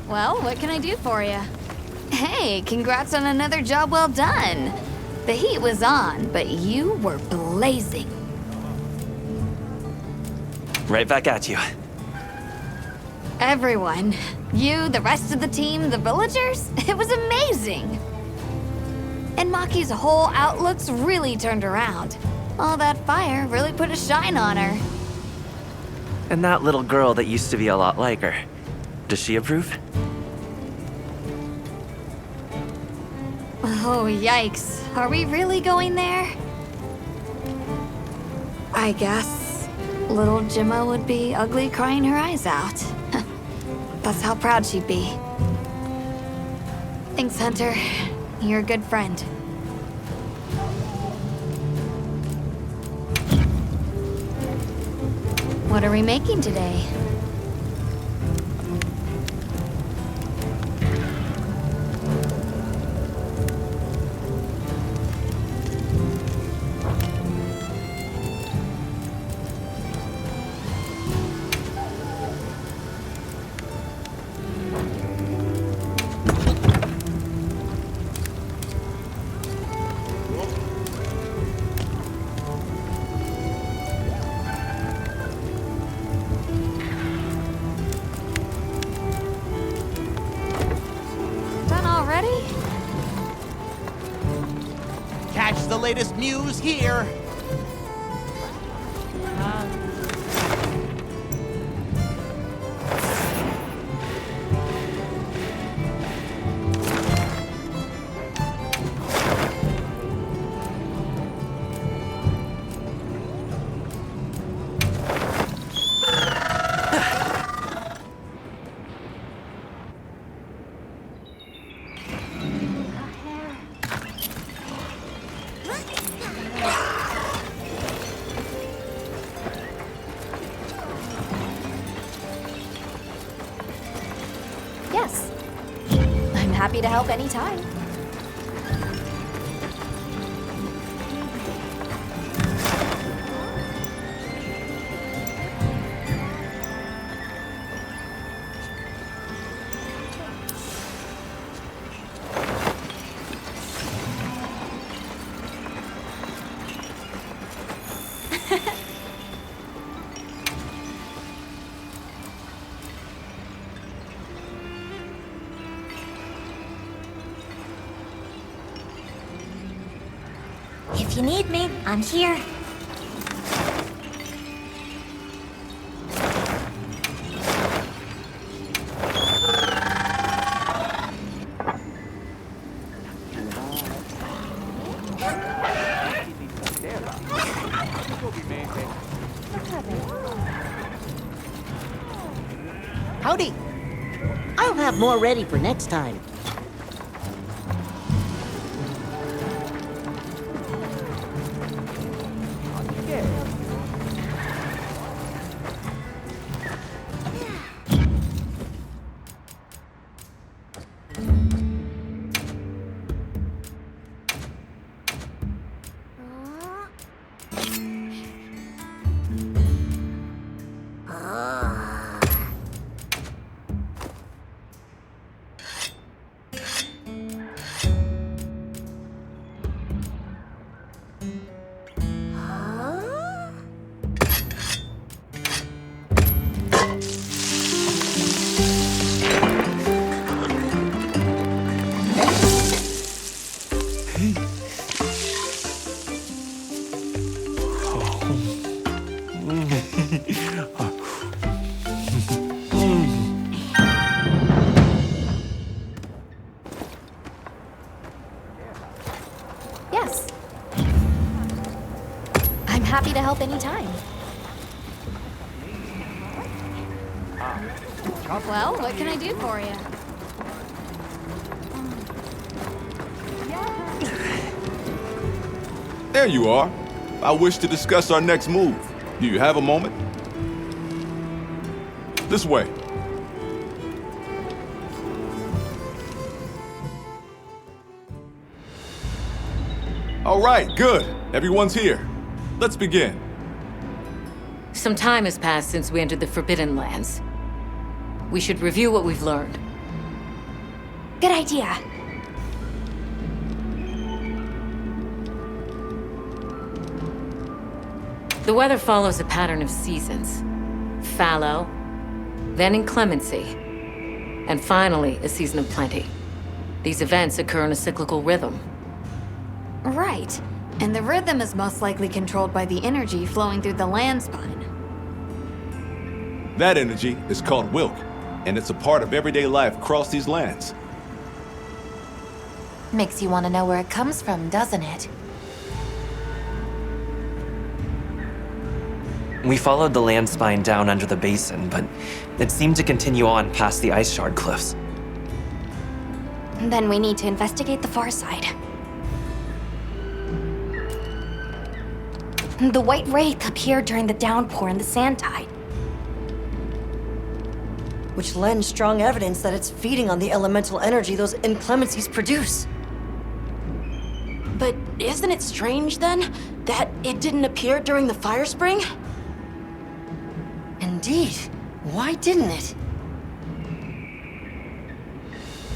Well, what can I do for you? Hey, congrats on another job well done. The heat was on, but you were blazing. Right back at you. Everyone. You, the rest of the team, the villagers? It was amazing! And Maki's whole outlook's really turned around. All that fire really put a shine on her. And that little girl that used to be a lot like her. Does she approve? Oh, yikes. Are we really going there? I guess little Gemma would be ugly crying her eyes out. That's how proud she'd be. Thanks, Hunter. You're a good friend. What are we making today? Catch the latest news here. Yes. I'm happy to help anytime. If you need me, I'm here. Howdy. I'll have more ready for next time. happy to help anytime. Well, what can I do for you? There you are. I wish to discuss our next move. Do you have a moment? This way. All right, good. Everyone's here. Let's begin. Some time has passed since we entered the Forbidden Lands. We should review what we've learned. Good idea. The weather follows a pattern of seasons. Fallow, then inclemency, and finally a season of plenty. These events occur in a cyclical rhythm. Right. And the rhythm is most likely controlled by the energy flowing through the land spine. That energy is called Wilk, and it's a part of everyday life across these lands. Makes you want to know where it comes from, doesn't it? We followed the land spine down under the basin, but it seemed to continue on past the ice shard cliffs. Then we need to investigate the far side. The White Wraith appeared during the downpour and the sand tide. Which lends strong evidence that it's feeding on the elemental energy those inclemencies produce. But isn't it strange, then, that it didn't appear during the fire spring? Indeed. Why didn't it?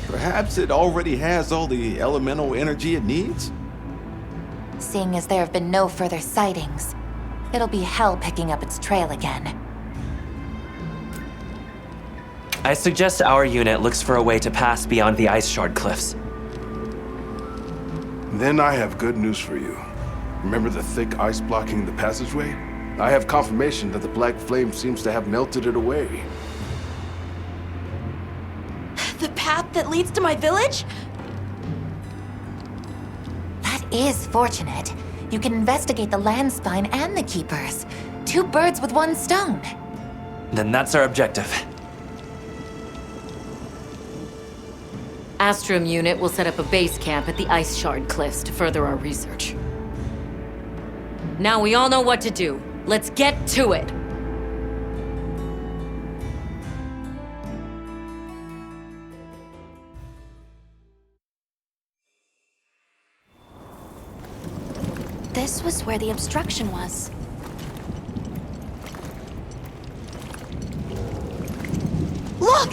Perhaps it already has all the elemental energy it needs? Seeing as there have been no further sightings, it'll be hell picking up its trail again. I suggest our unit looks for a way to pass beyond the ice shard cliffs. Then I have good news for you. Remember the thick ice blocking the passageway? I have confirmation that the black flame seems to have melted it away. The path that leads to my village? That is fortunate. You can investigate the land spine and the keepers. 2 birds with 1 stone. Then that's our objective. Astrum unit will set up a base camp at the Ice Shard Cliffs to further our research. Now we all know what to do. Let's get to it! This was where the obstruction was. Look!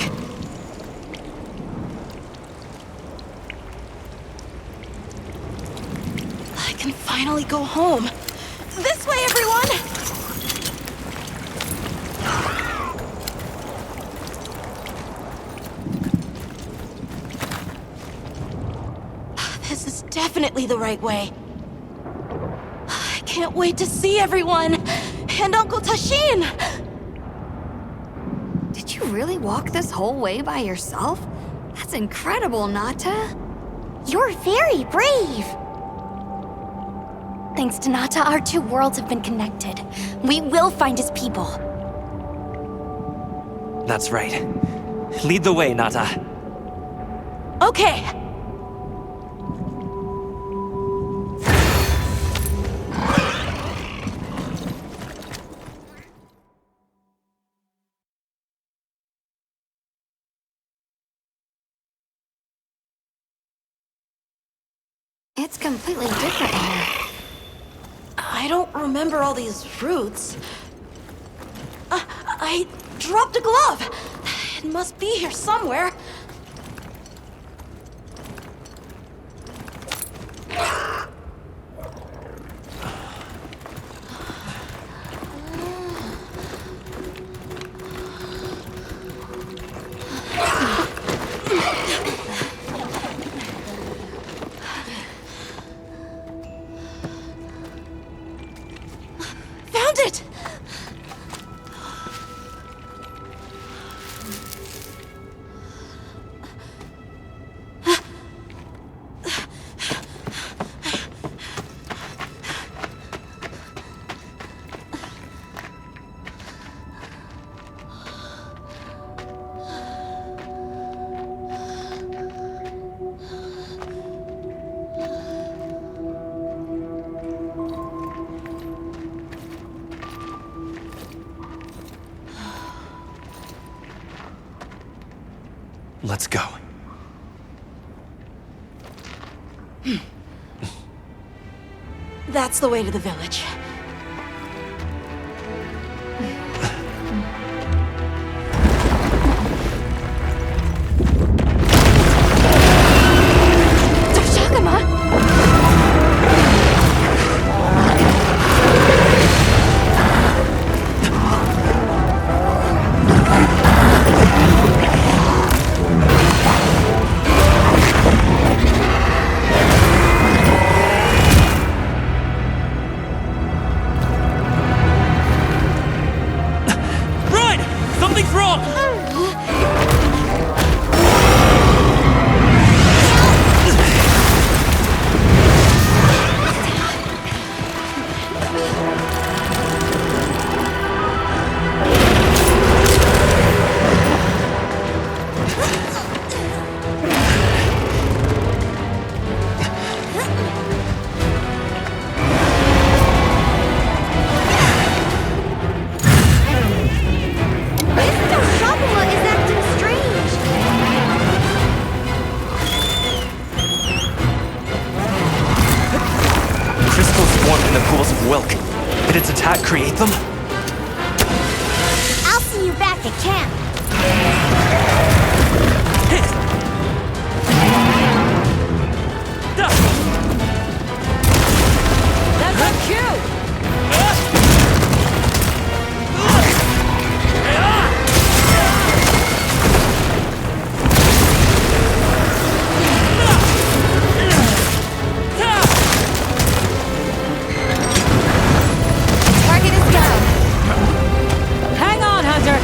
I can finally go home. This way, everyone! This is definitely the right way. I can't wait to see everyone! And Uncle Tashin! Did you really walk this whole way by yourself? That's incredible, Nata. You're very brave! Thanks to Nata, our 2 worlds have been connected. We will find his people. That's right. Lead the way, Nata. Okay. It's completely different here. I don't remember all these roots. I dropped a glove. It must be here somewhere. Found it! Let's go. That's the way to the village. Something's wrong! Did its attack create them? I'll see you back at camp. That's our cue! Target is down. Hang on, Hunter!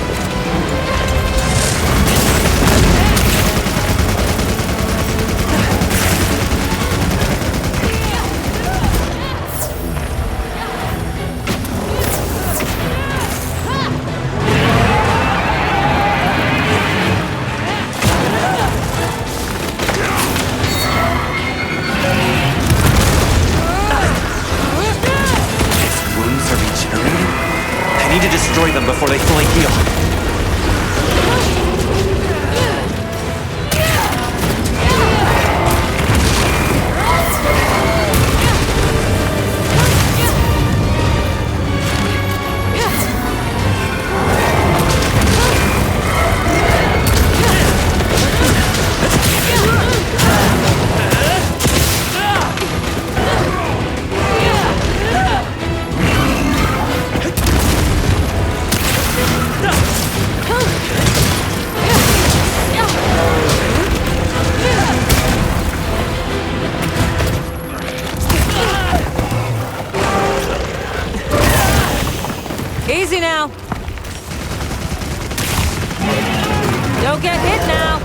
Its wounds are regenerating? I need to destroy them before they fully heal. Easy now. Don't get hit now.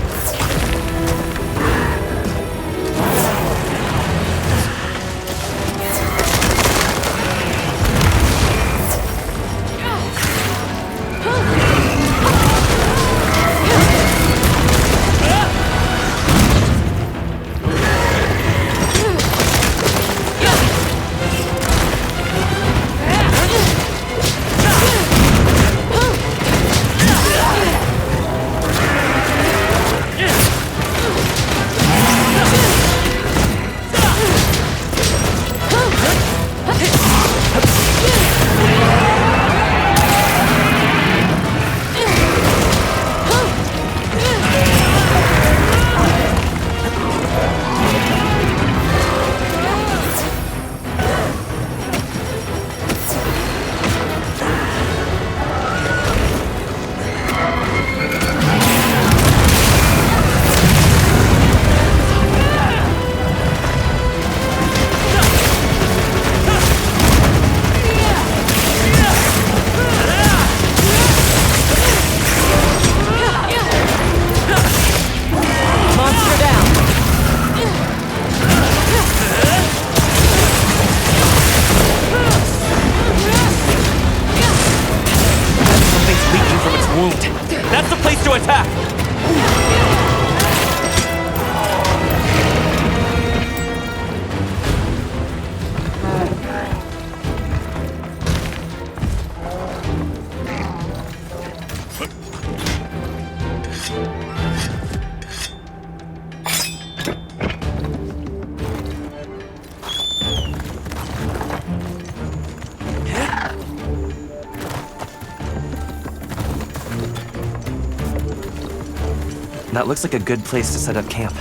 That looks like a good place to set up camp.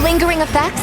Lingering effects?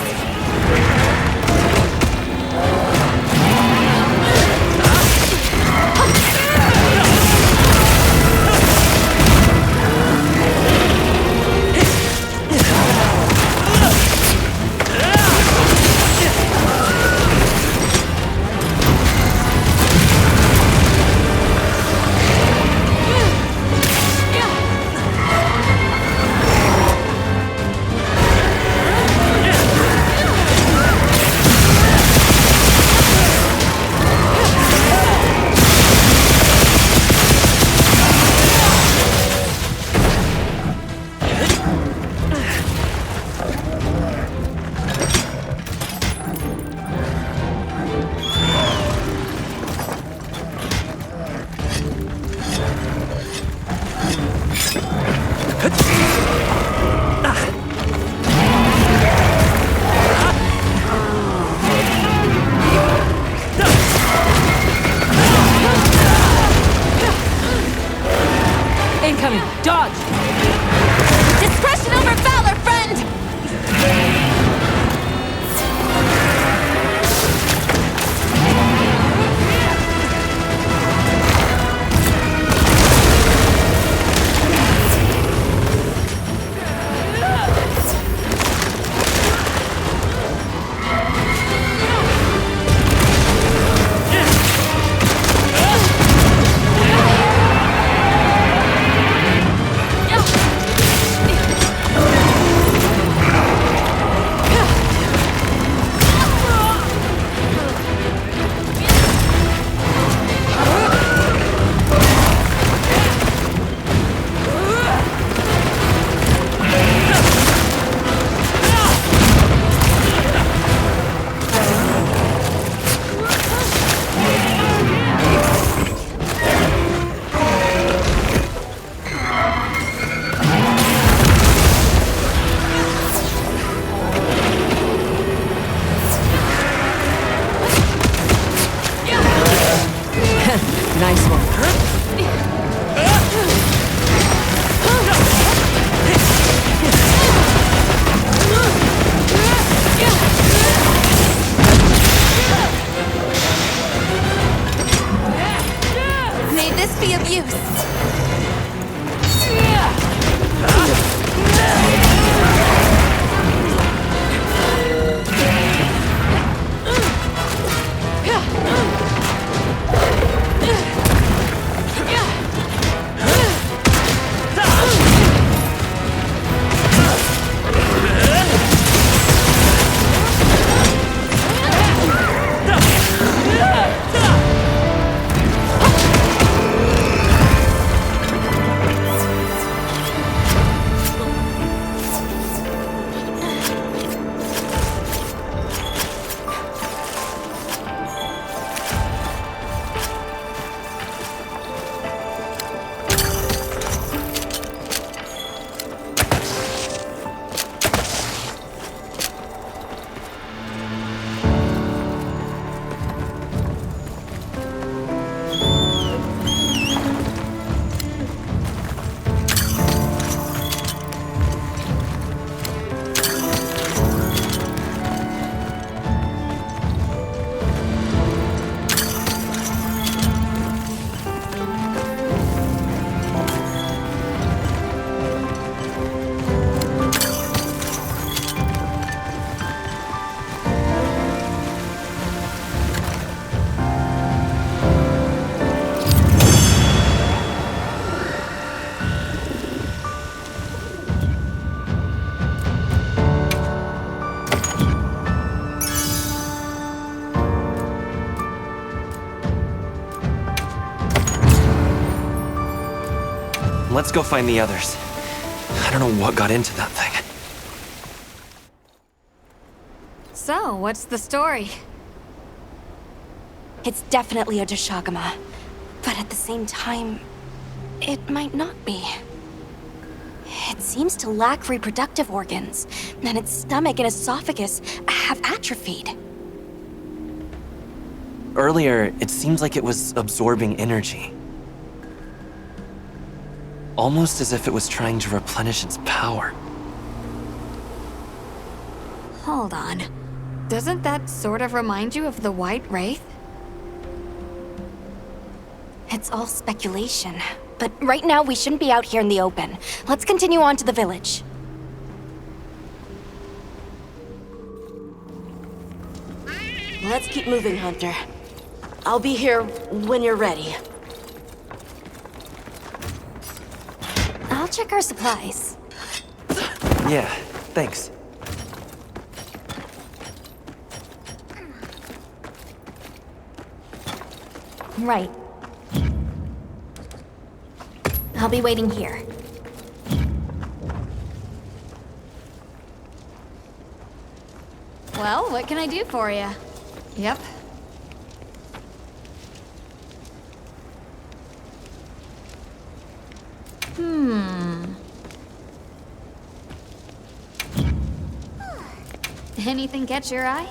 Incoming! Dodge! Discretion over valor, friend! let's go find the others. I don't know what got into that thing. So, what's the story? It's definitely a Dashagama. But at the same time, it might not be. It seems to lack reproductive organs, and its stomach and esophagus have atrophied. Earlier, it seemed like it was absorbing energy. Almost as if it was trying to replenish its power. Hold on. Doesn't that sort of remind you of the White Wraith? It's all speculation. But right now, we shouldn't be out here in the open. Let's continue on to the village. Let's keep moving, Hunter. I'll be here when you're ready. I'll check our supplies. Yeah, thanks. Right. I'll be waiting here. Well, what can I do for you? Yep. Anything catch your eye?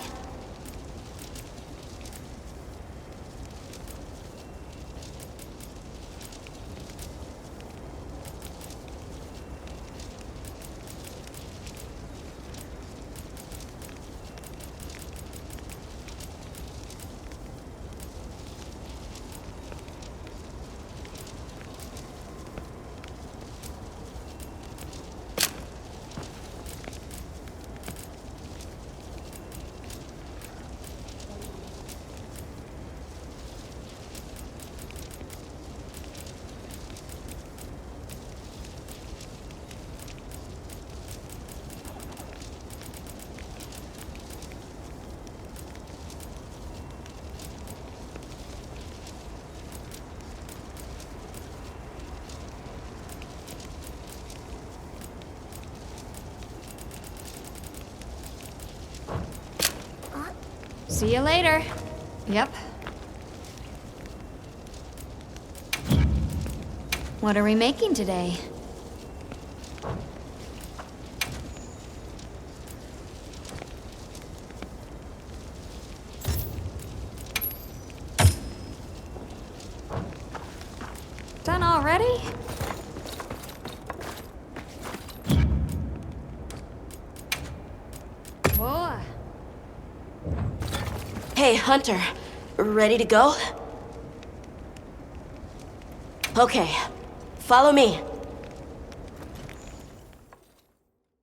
See you later. Yep. What are we making today? Done already? Whoa. Hey, Hunter. Ready to go? Okay. Follow me.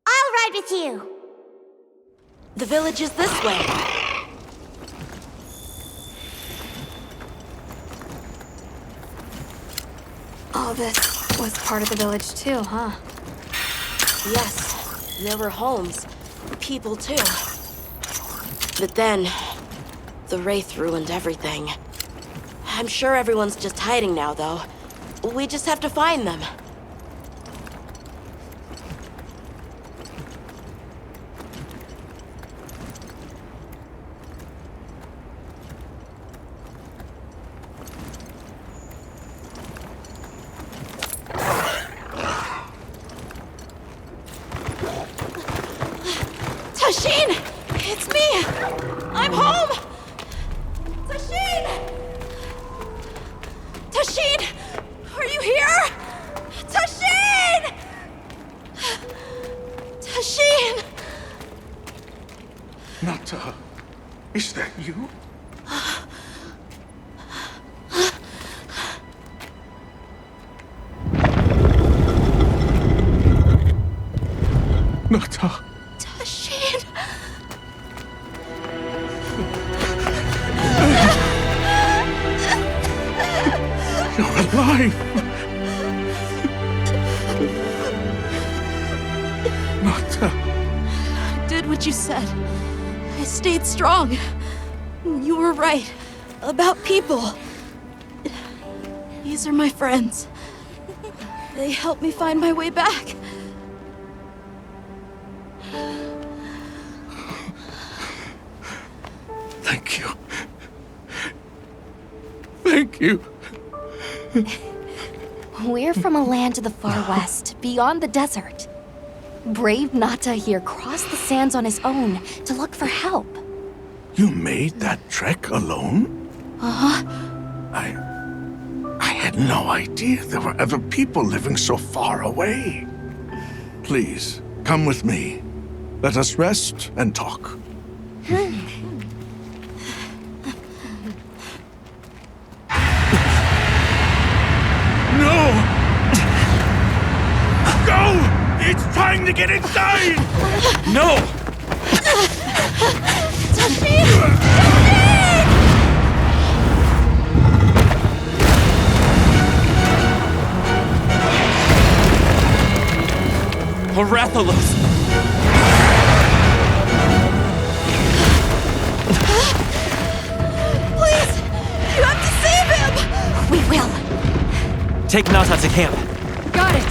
I'll ride with you. The village is this way. All this was part of the village too, huh? Yes, there were homes. People too. But then, the Wraith ruined everything. I'm sure everyone's just hiding now, though. We just have to find them. Tashin! It's me! I'm home! Tashin! Tashin! Are you here? Tashin! Tashin! Nata, is that you? Nata. Tashin! You're alive! Nata. I did what you said. I stayed strong. You were right. About people. These are my friends. They helped me find my way back. Thank you. Thank you. We're from a land to the far west, beyond the desert. Brave Nata here crossed the sands on his own to look for help. You made that trek alone? Uh-huh. I had no idea there were other people living so far away. Please, come with me. Let us rest and talk. No! Go! It's trying to get inside! No! Touch me! Touch me! Horathalos! Please! You have to save him! We will. Take Nata to camp. Got it.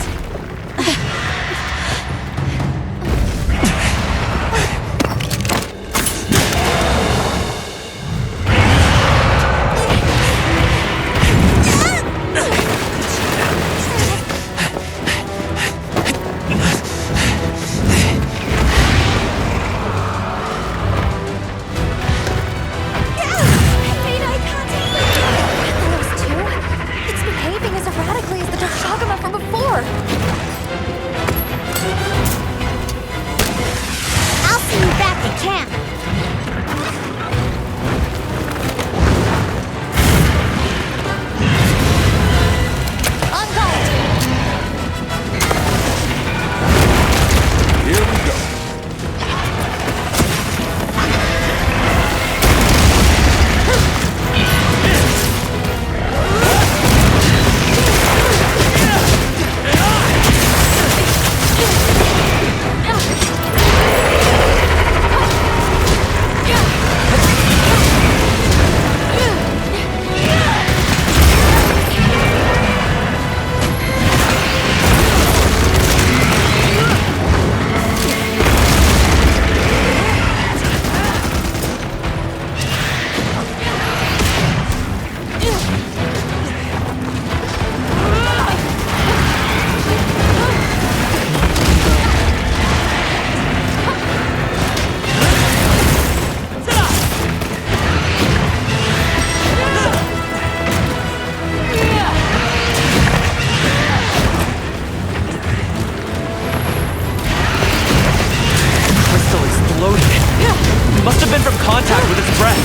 Must have been from contact with its breath.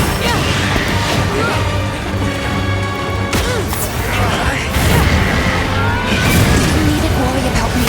You needn't worry about me.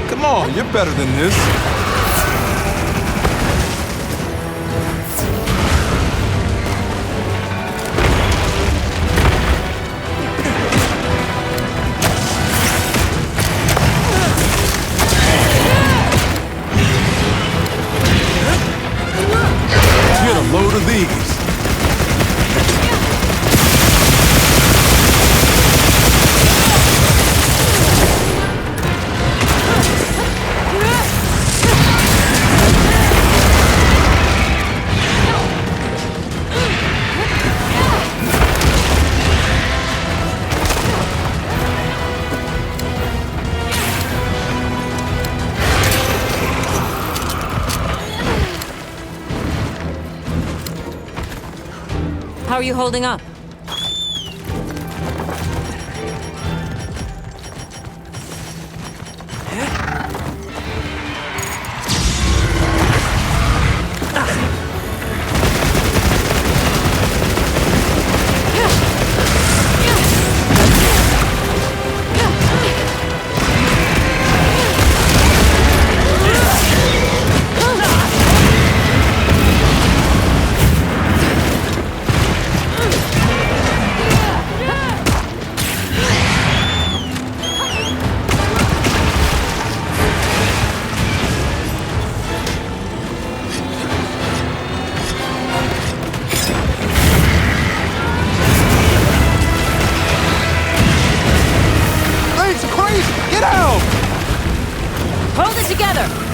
Come on, you're better than this. Get a load of these. How are you holding up? Hold it together!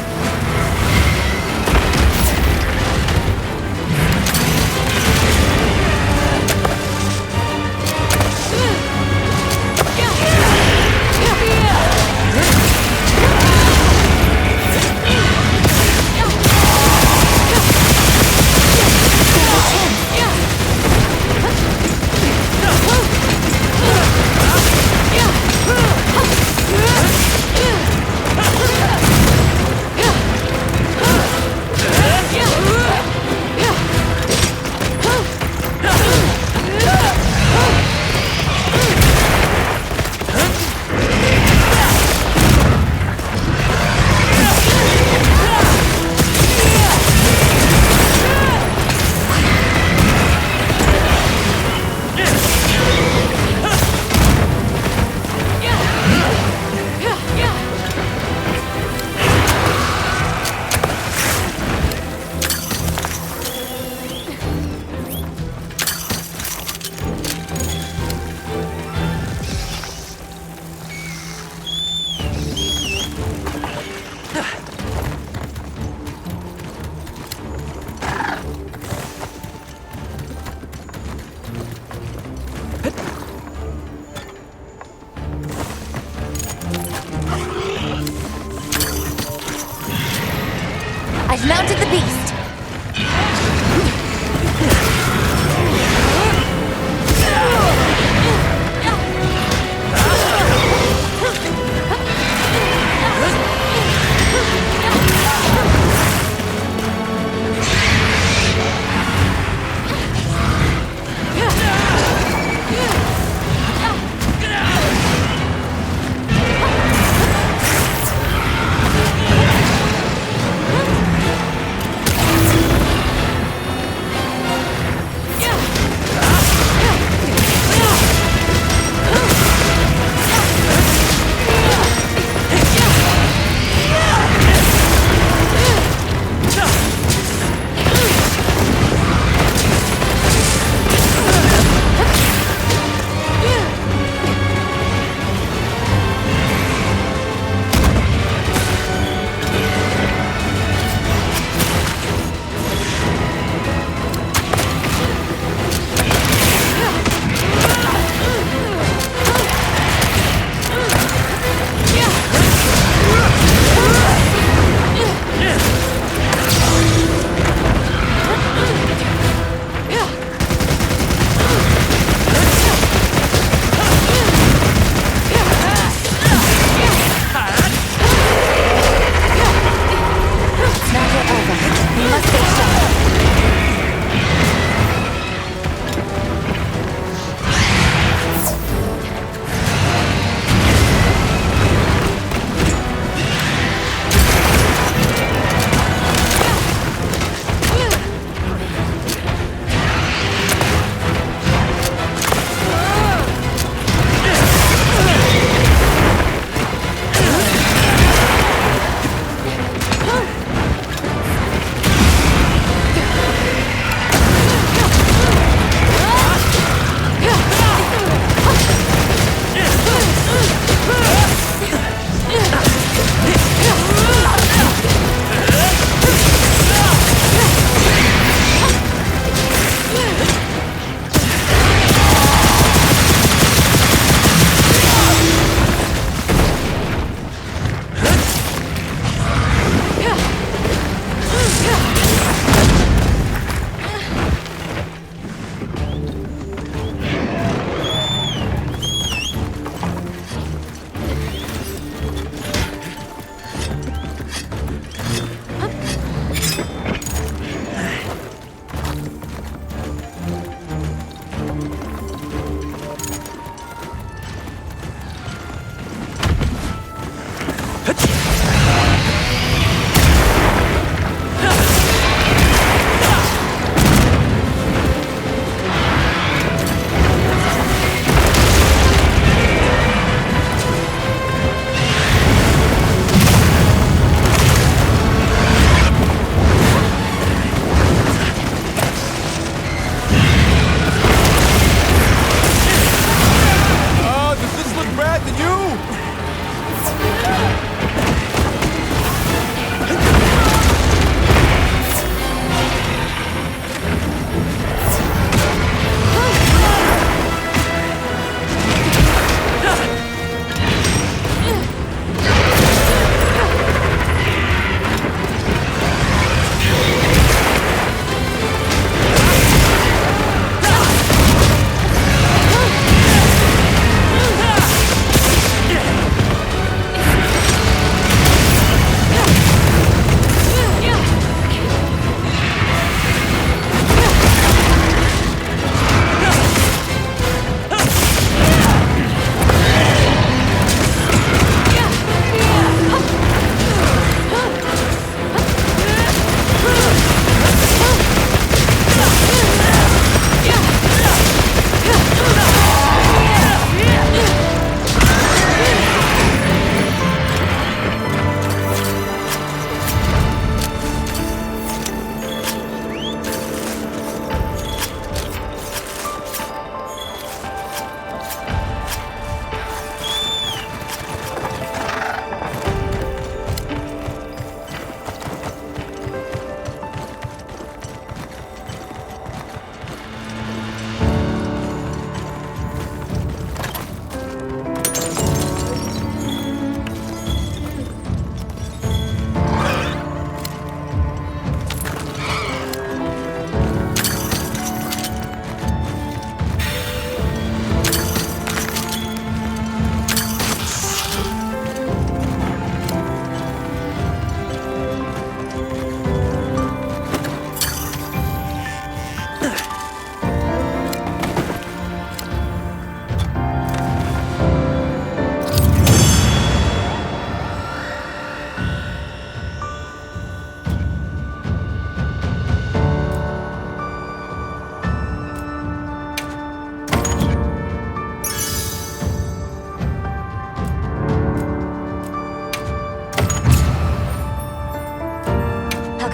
I've mounted the beast.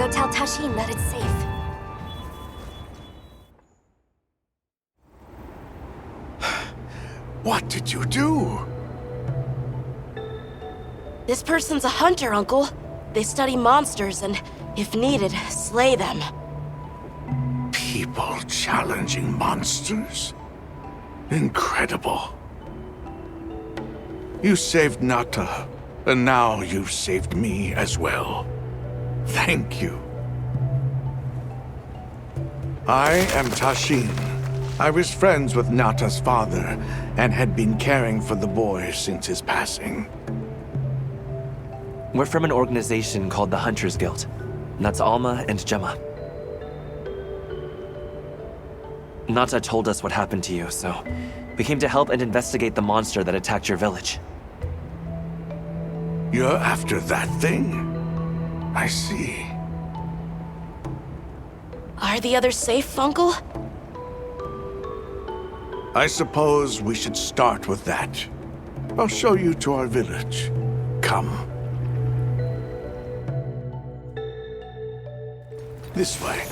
Go tell Tashin that it's safe. What did you do? This person's a hunter, Uncle. They study monsters and, if needed, slay them. People challenging monsters? Incredible. You saved Nata, and now you've saved me as well. Thank you. I am Tashin. I was friends with Nata's father, and had been caring for the boy since his passing. We're from an organization called the Hunters Guild. That's Alma and Gemma. Nata told us what happened to you, so we came to help and investigate the monster that attacked your village. You're after that thing? I see. Are the others safe, Uncle? I suppose we should start with that. I'll show you to our village. Come. This way.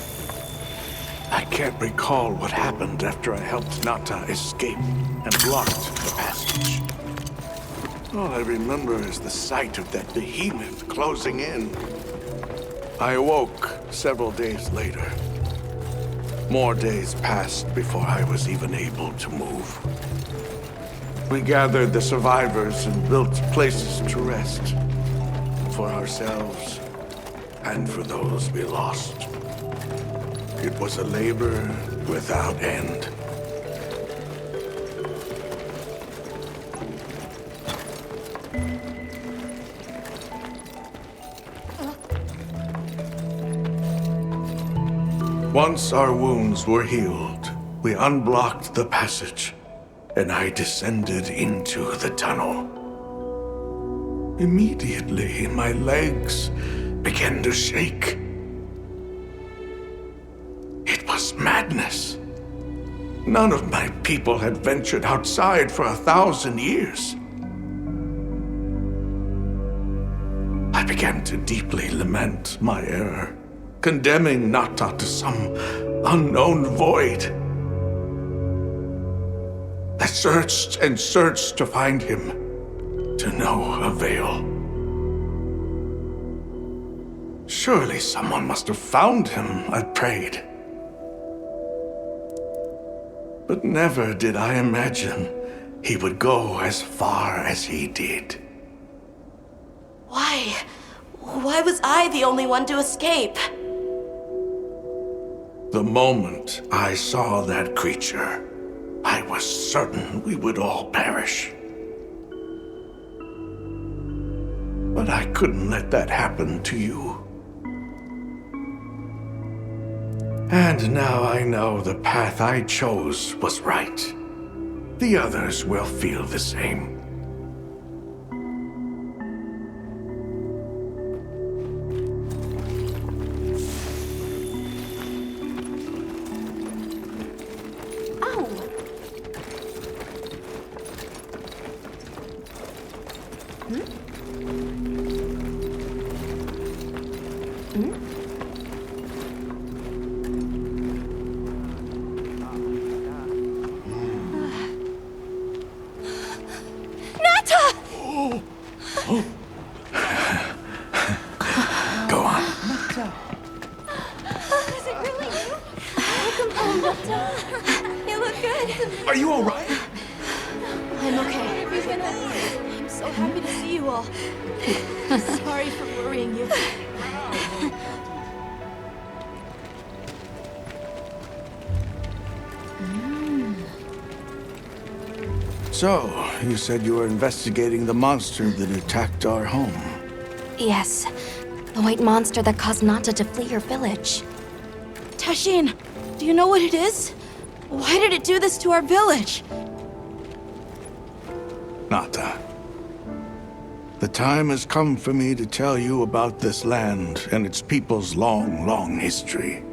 I can't recall what happened after I helped Nata escape and blocked the passage. All I remember is the sight of that behemoth closing in. I awoke several days later. More days passed before I was even able to move. We gathered the survivors and built places to rest. For ourselves and for those we lost. It was a labor without end. Once our wounds were healed, we unblocked the passage, and I descended into the tunnel. Immediately, my legs began to shake. It was madness. None of my people had ventured outside for 1,000 years. I began to deeply lament my error, condemning Nata to some unknown void. I searched and searched to find him, to no avail. Surely someone must have found him, I prayed. But never did I imagine he would go as far as he did. Why? Why was I the only one to escape? The moment I saw that creature, I was certain we would all perish. But I couldn't let that happen to you. And now I know the path I chose was right. The others will feel the same. Are you all right? I'm okay. I'm so happy to see you all. Sorry for worrying you. So, you said you were investigating the monster that attacked our home. Yes, the white monster that caused Nata to flee your village. Tashin, do you know what it is? Why did it do this to our village? Nata. The time has come for me to tell you about this land and its people's long, long history.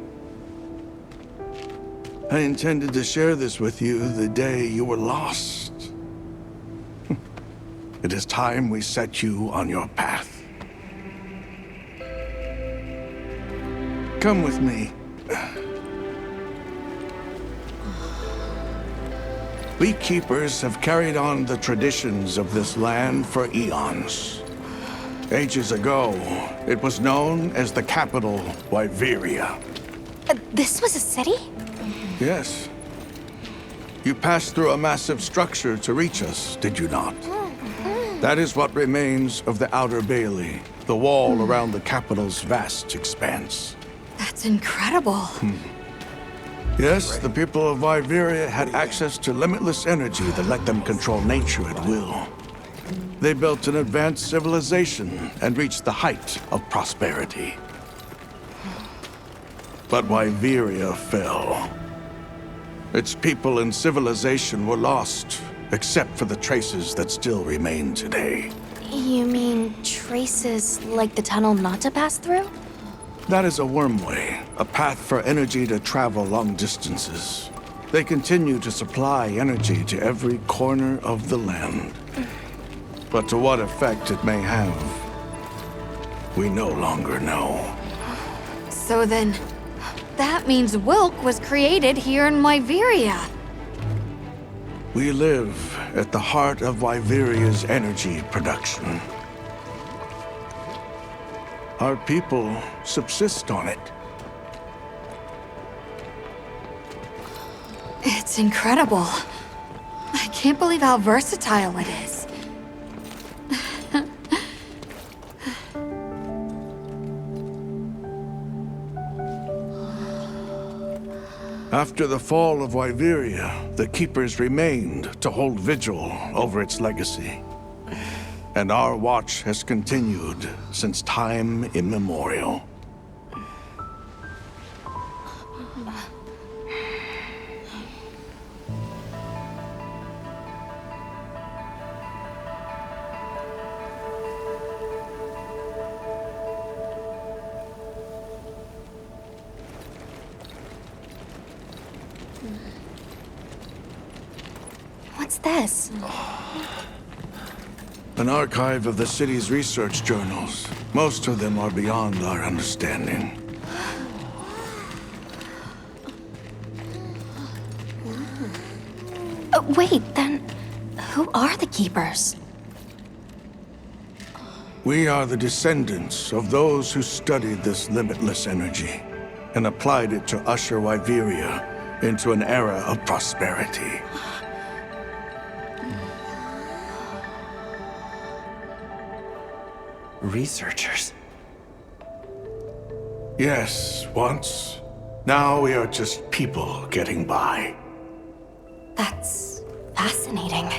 I intended to share this with you the day you were lost. It is time we set you on your path. Come with me. Beekeepers have carried on the traditions of this land for eons. Ages ago, it was known as the capital, Wyveria. This was a city? Yes. You passed through a massive structure to reach us, did you not? That is what remains of the Outer Bailey, the wall around the capital's vast expanse. That's incredible. Yes, the people of Wyveria had access to limitless energy that let them control nature at will. They built an advanced civilization and reached the height of prosperity. But Wyveria fell. Its people and civilization were lost, except for the traces that still remain today. You mean traces like the tunnel Nata passed through? That is a wormway, a path for energy to travel long distances. They continue to supply energy to every corner of the land. But to what effect it may have, we no longer know. So then, that means Wilk was created here in Wyveria. We live at the heart of Wyveria's energy production. Our people subsist on it. It's incredible. I can't believe how versatile it is. After the fall of Wyveria, the Keepers remained to hold vigil over its legacy. And our watch has continued since time immemorial. What's this? An archive of the city's research journals. Most of them are beyond our understanding. Wait, then who are the Keepers? We are the descendants of those who studied this limitless energy and applied it to usher Wyveria into an era of prosperity. Researchers? Yes, once. Now we are just people getting by. That's fascinating.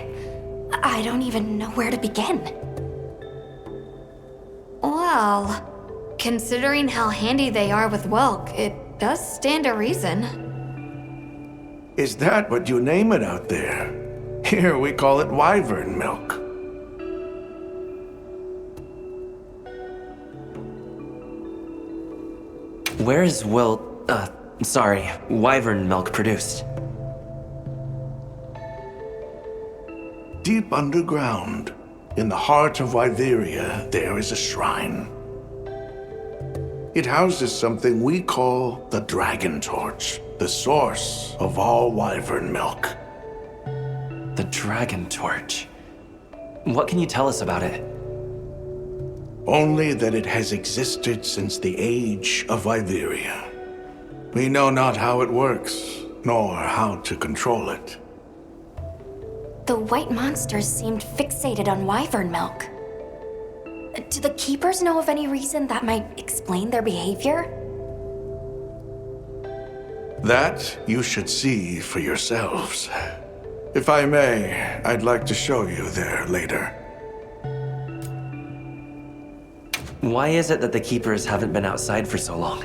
I don't even know where to begin. Well, considering how handy they are with Wilk, it does stand to reason. Is that what you name it out there? Here we call it wyvern milk. Where is wyvern milk produced? Deep underground, in the heart of Wyveria, there is a shrine. It houses something we call the Dragon Torch, the source of all wyvern milk. The Dragon Torch. What can you tell us about it? Only that it has existed since the age of Wyveria. We know not how it works, nor how to control it. The white monsters seemed fixated on wyvern milk. Do the Keepers know of any reason that might explain their behavior? That you should see for yourselves. If I may, I'd like to show you there later. Why is it that the Keepers haven't been outside for so long?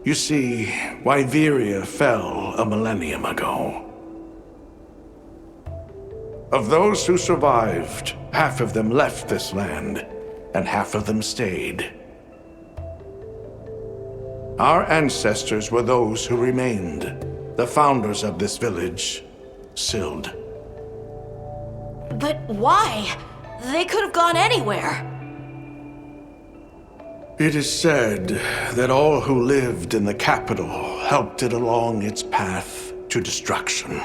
You see, Wyveria fell a millennium ago. Of those who survived, half of them left this land, and half of them stayed. Our ancestors were those who remained, the founders of this village, Sild. But why? They could have gone anywhere. It is said that all who lived in the capital helped it along its path to destruction.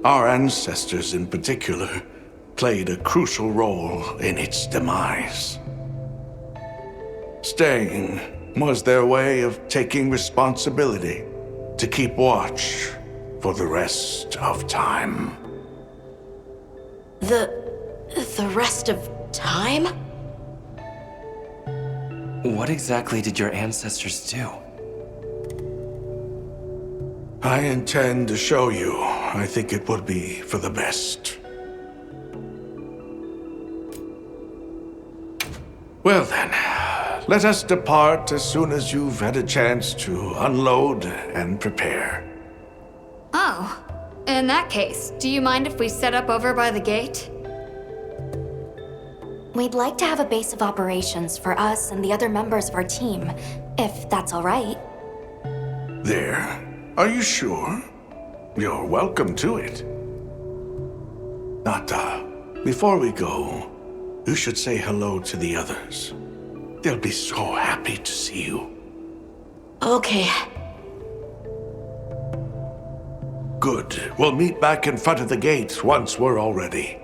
Our ancestors in particular played a crucial role in its demise. Staying was their way of taking responsibility to keep watch for the rest of time. The rest of time? What exactly did your ancestors do? I intend to show you. I think it would be for the best. Well then, let us depart as soon as you've had a chance to unload and prepare. Oh, in that case, do you mind if we set up over by the gate? We'd like to have a base of operations for us and the other members of our team, if that's all right. There? Are you sure? You're welcome to it. Nata, before we go, you should say hello to the others. They'll be so happy to see you. Okay. Good. We'll meet back in front of the gate once we're all ready.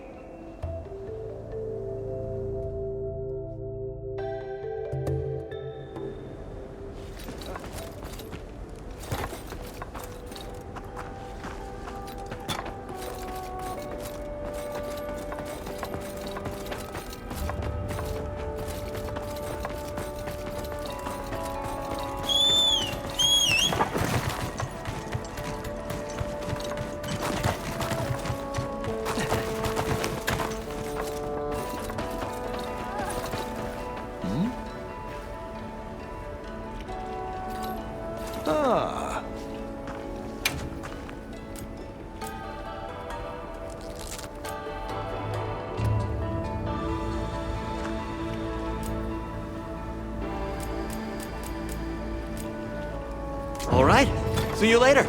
All right. See you later.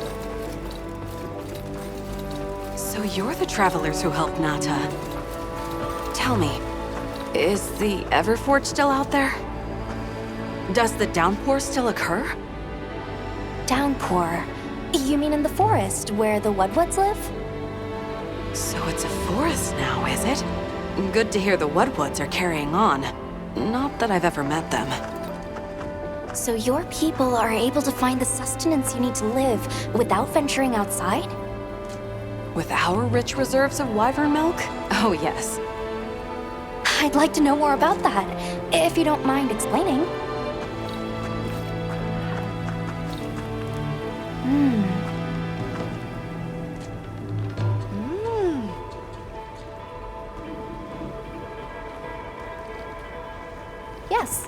So you're the travelers who helped Nata. Tell me, is the Everforge still out there? Does the downpour still occur? Downpour? You mean in the forest, where the Woodwoods live? So it's a forest now, is it? Good to hear the Woodwoods are carrying on. Not that I've ever met them. So your people are able to find the sustenance you need to live without venturing outside? With our rich reserves of wyvern milk? Oh yes. I'd like to know more about that, if you don't mind explaining. Yes.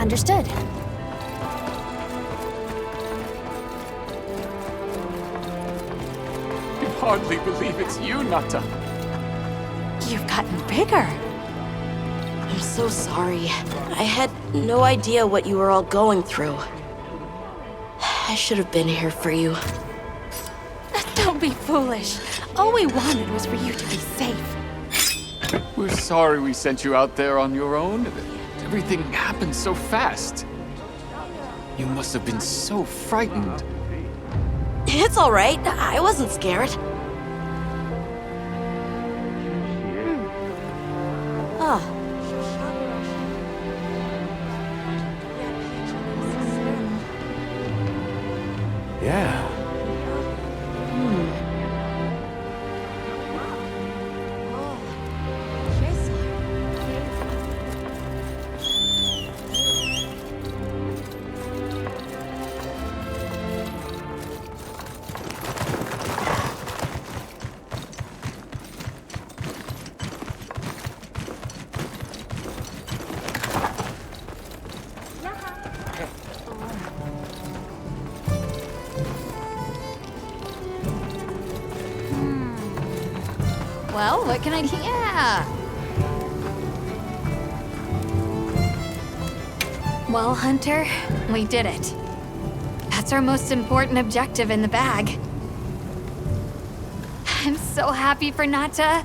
Understood. I hardly believe it's you, Nata. You've gotten bigger. I'm so sorry. I had no idea what you were all going through. I should have been here for you. Don't be foolish. All we wanted was for you to be safe. We're sorry we sent you out there on your own. Everything happened so fast. You must have been so frightened. It's all right. I wasn't scared. Oh. Yeah. Well, what can I do? Yeah. Well, Hunter, we did it. That's our most important objective in the bag. I'm so happy for Nata.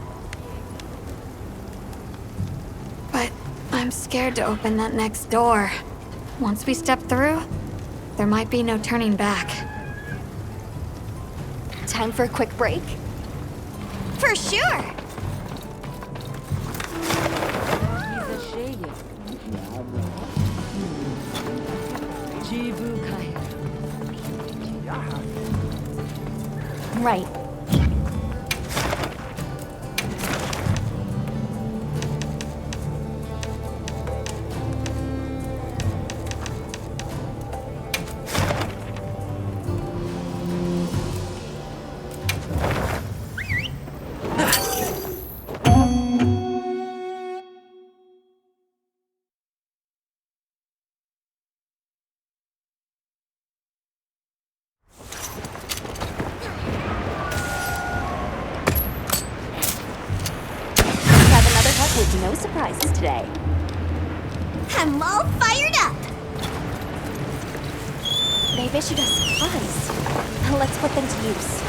But I'm scared to open that next door. Once we step through, there might be no turning back. Time for a quick break? For sure! Right. With no surprises today. I'm all fired up! They've issued us supplies. Let's put them to use.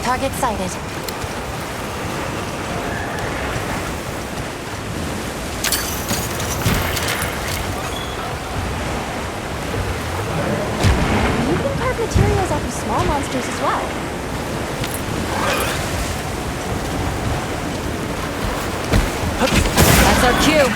Target sighted. You can carve materials off of small monsters as well. That's our cue.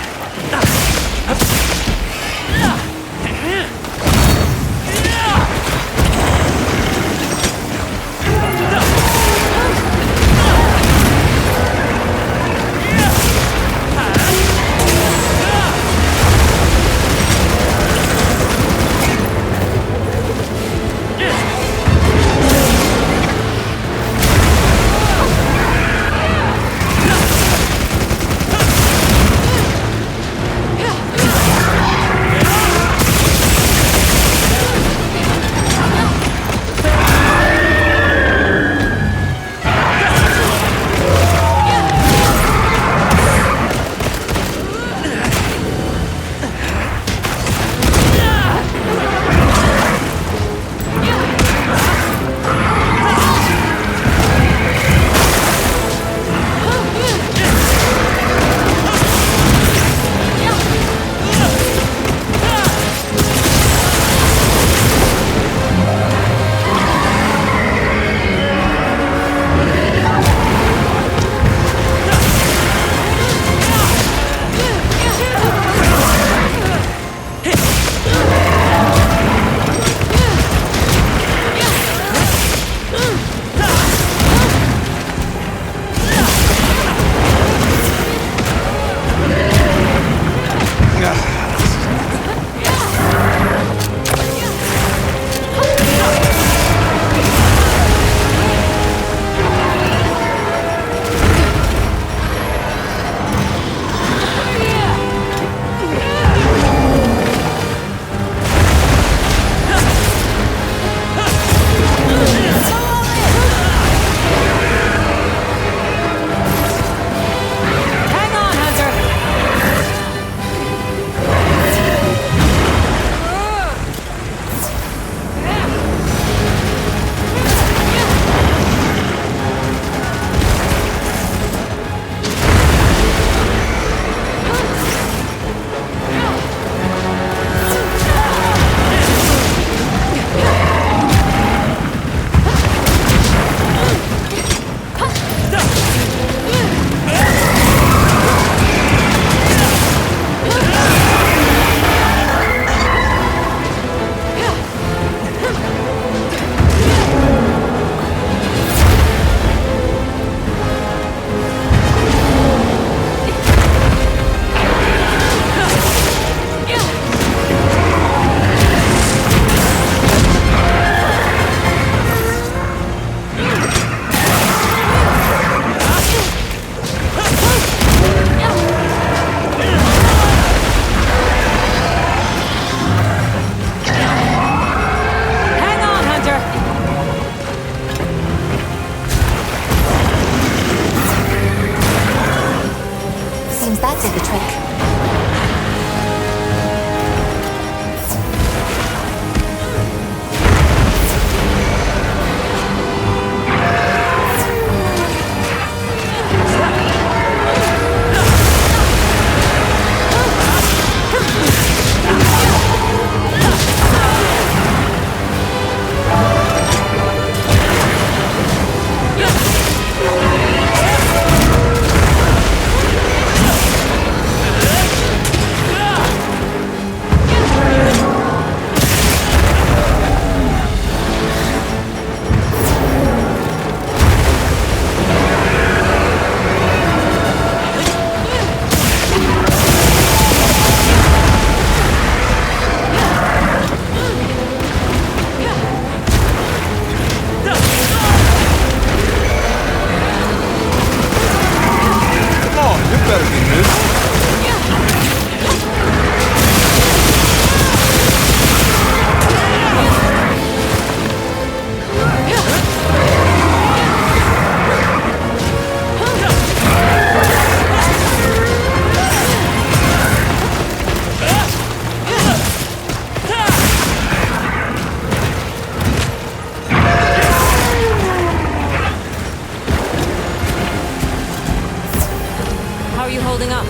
did the trick. How are you holding up?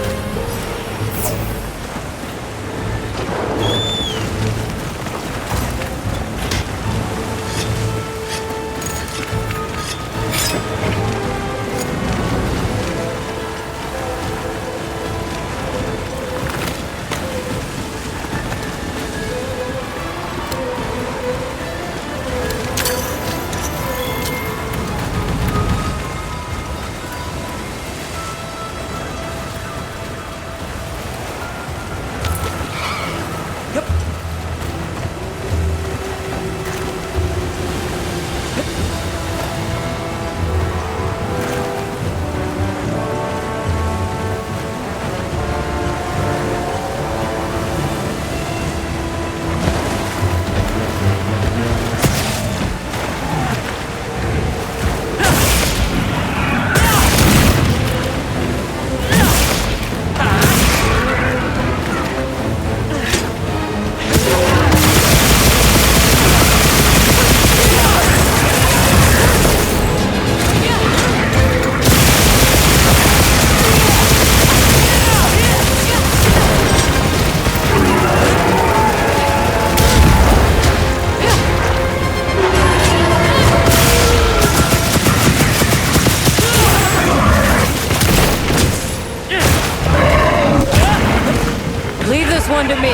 Leave this one to me.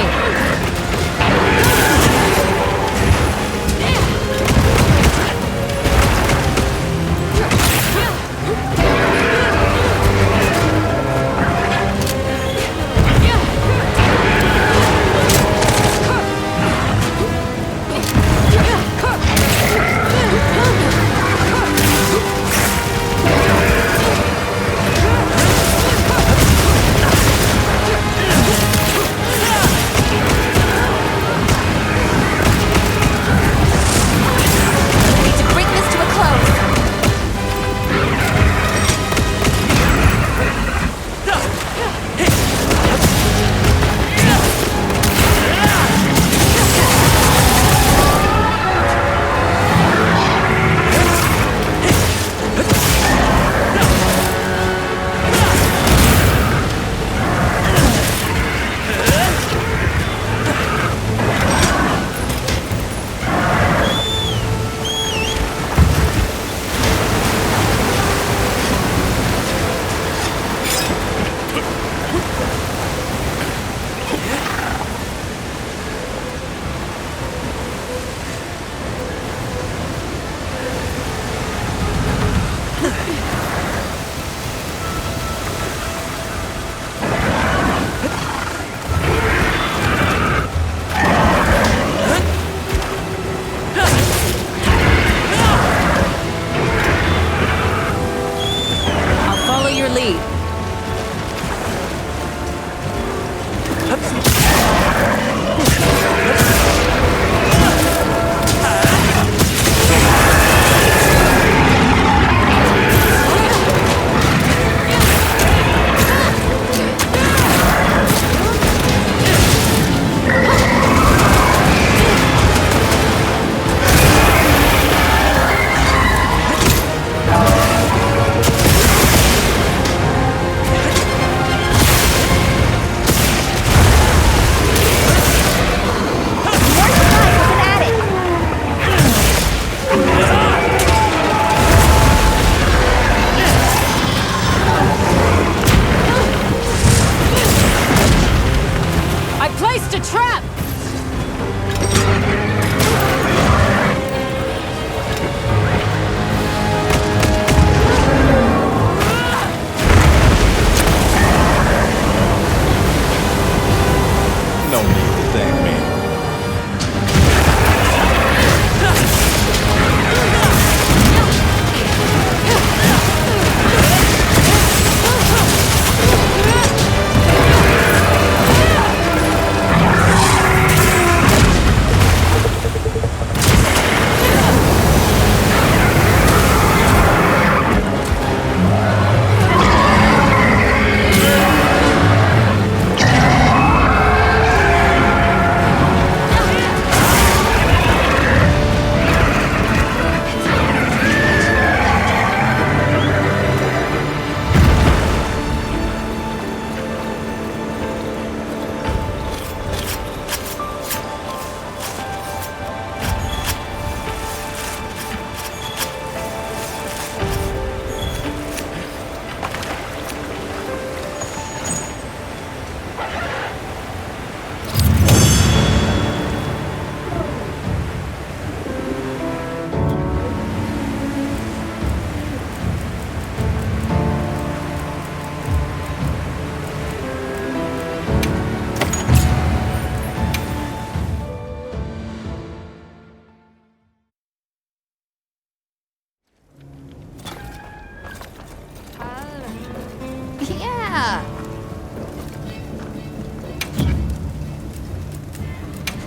Yeah!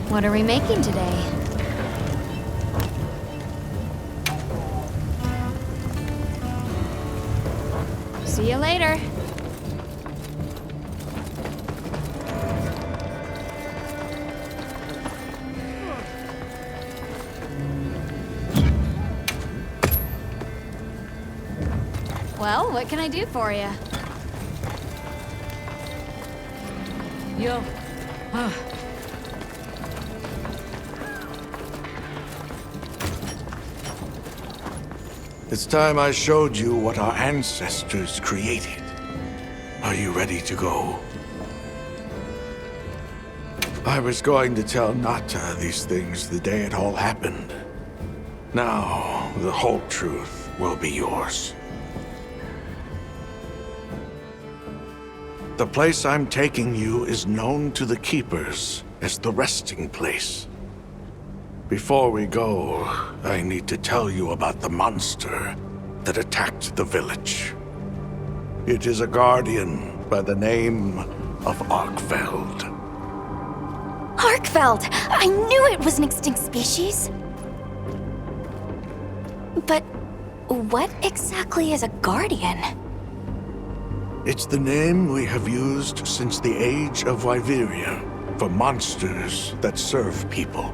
What are we making today? See you later. Well, what can I do for you? Yo. It's time I showed you what our ancestors created. Are you ready to go? I was going to tell Nata these things the day it all happened. Now, the whole truth will be yours. The place I'm taking you is known to the Keepers as the resting place. Before we go, I need to tell you about the monster that attacked the village. It is a guardian by the name of Arkfeld. Arkfeld! I knew it was an extinct species! But what exactly is a guardian? It's the name we have used since the age of Wyveria for monsters that serve people.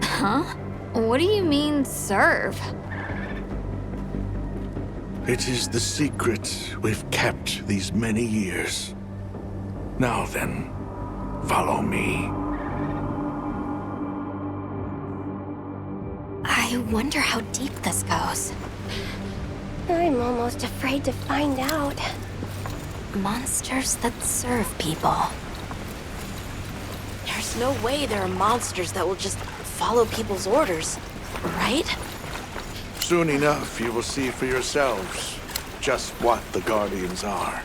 Huh? What do you mean, serve? It is the secret we've kept these many years. Now then, follow me. I wonder how deep this goes. I'm almost afraid to find out. Monsters that serve people. There's no way there are monsters that will just follow people's orders, right? Soon enough, you will see for yourselves just what the Guardians are.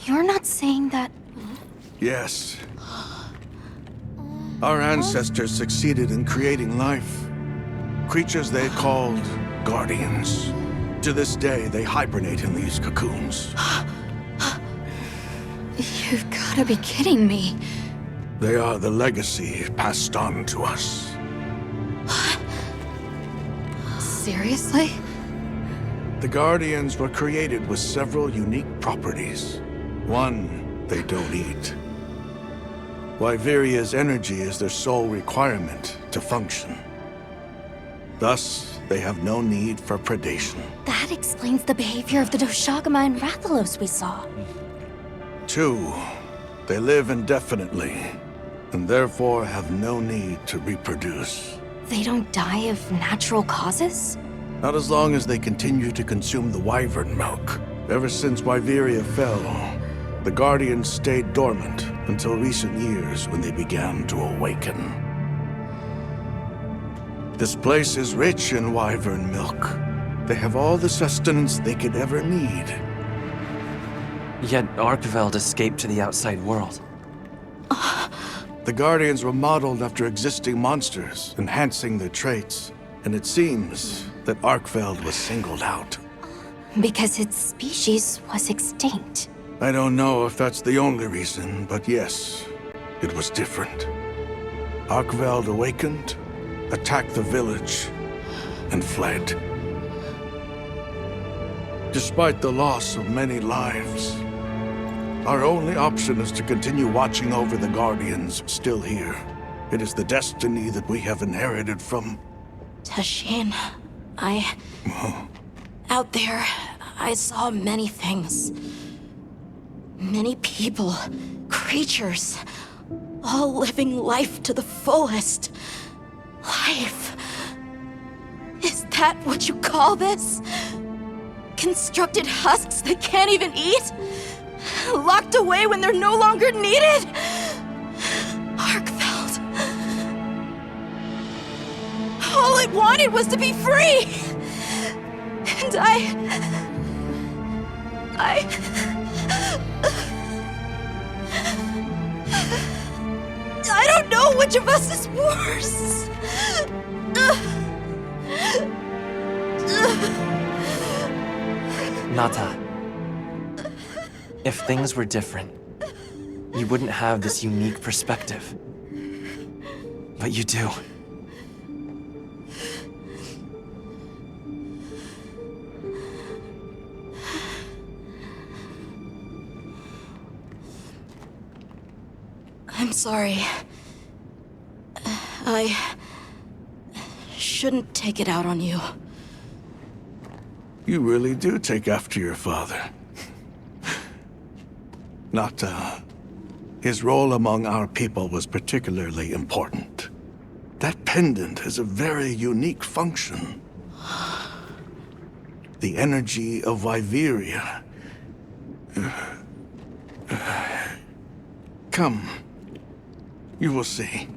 You're not saying that... Yes. Our ancestors succeeded in creating life. Creatures they called Guardians. To this day, they hibernate in these cocoons. You've gotta be kidding me. They are the legacy passed on to us. Seriously? The Guardians were created with several unique properties. One, they don't eat. Wyveria's energy is their sole requirement to function. Thus, they have no need for predation. That explains the behavior of the Doshagama and Rathalos we saw. Two, they live indefinitely, and therefore have no need to reproduce. They don't die of natural causes? Not as long as they continue to consume the wyvern milk. Ever since Wyveria fell, the Guardians stayed dormant until recent years when they began to awaken. This place is rich in wyvern milk. They have all the sustenance they could ever need. Yet Arkfeld escaped to the outside world. The Guardians were modeled after existing monsters, enhancing their traits. And it seems that Arkfeld was singled out. Because its species was extinct. I don't know if that's the only reason, but yes, it was different. Arkfeld awakened, attacked the village, and fled. Despite the loss of many lives, our only option is to continue watching over the Guardians still here. It is the destiny that we have inherited from... Tashin, out there, I saw many things. Many people, creatures, all living life to the fullest. Life. Is that what you call this? Constructed husks that can't even eat? Locked away when they're no longer needed? Arkfeld. All it wanted was to be free! And I don't know which of us is worse. Nata, if things were different, you wouldn't have this unique perspective. But you do. I'm sorry. I shouldn't take it out on you. You really do take after your father. Nata, his role among our people was particularly important. That pendant has a very unique function. The energy of Wyveria. Come. You will see.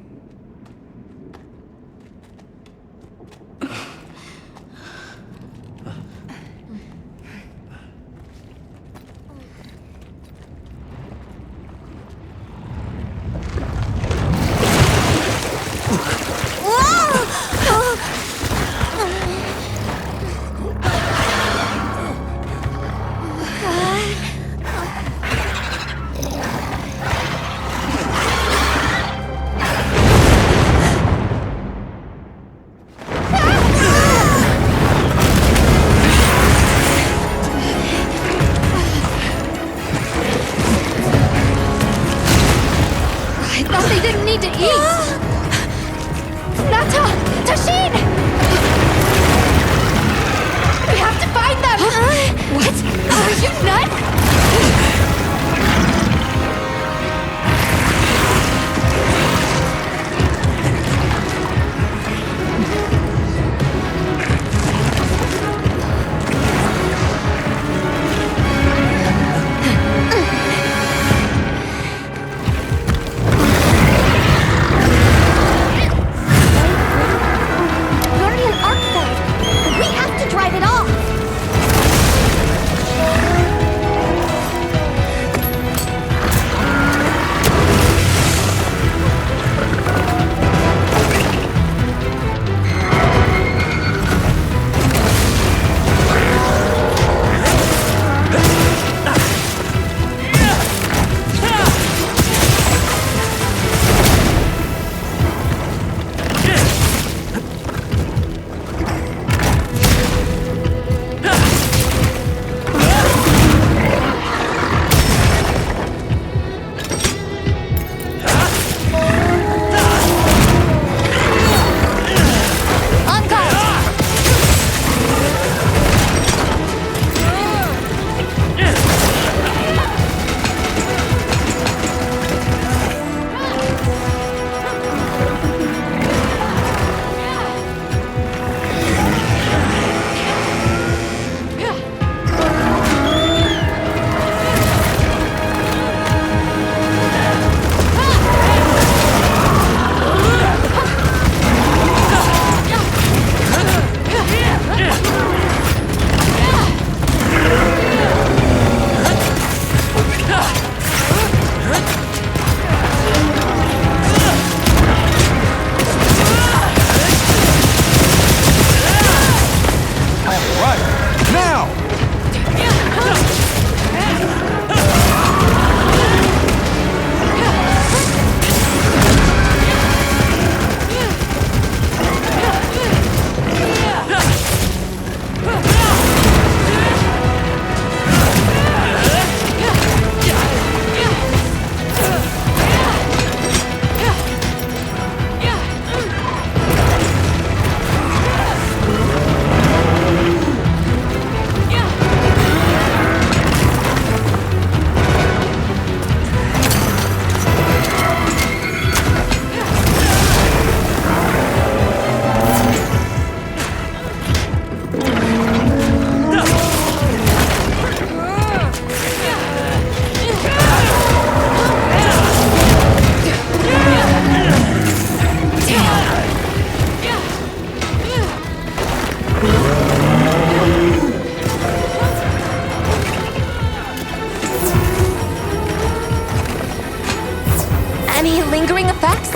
Any lingering effects?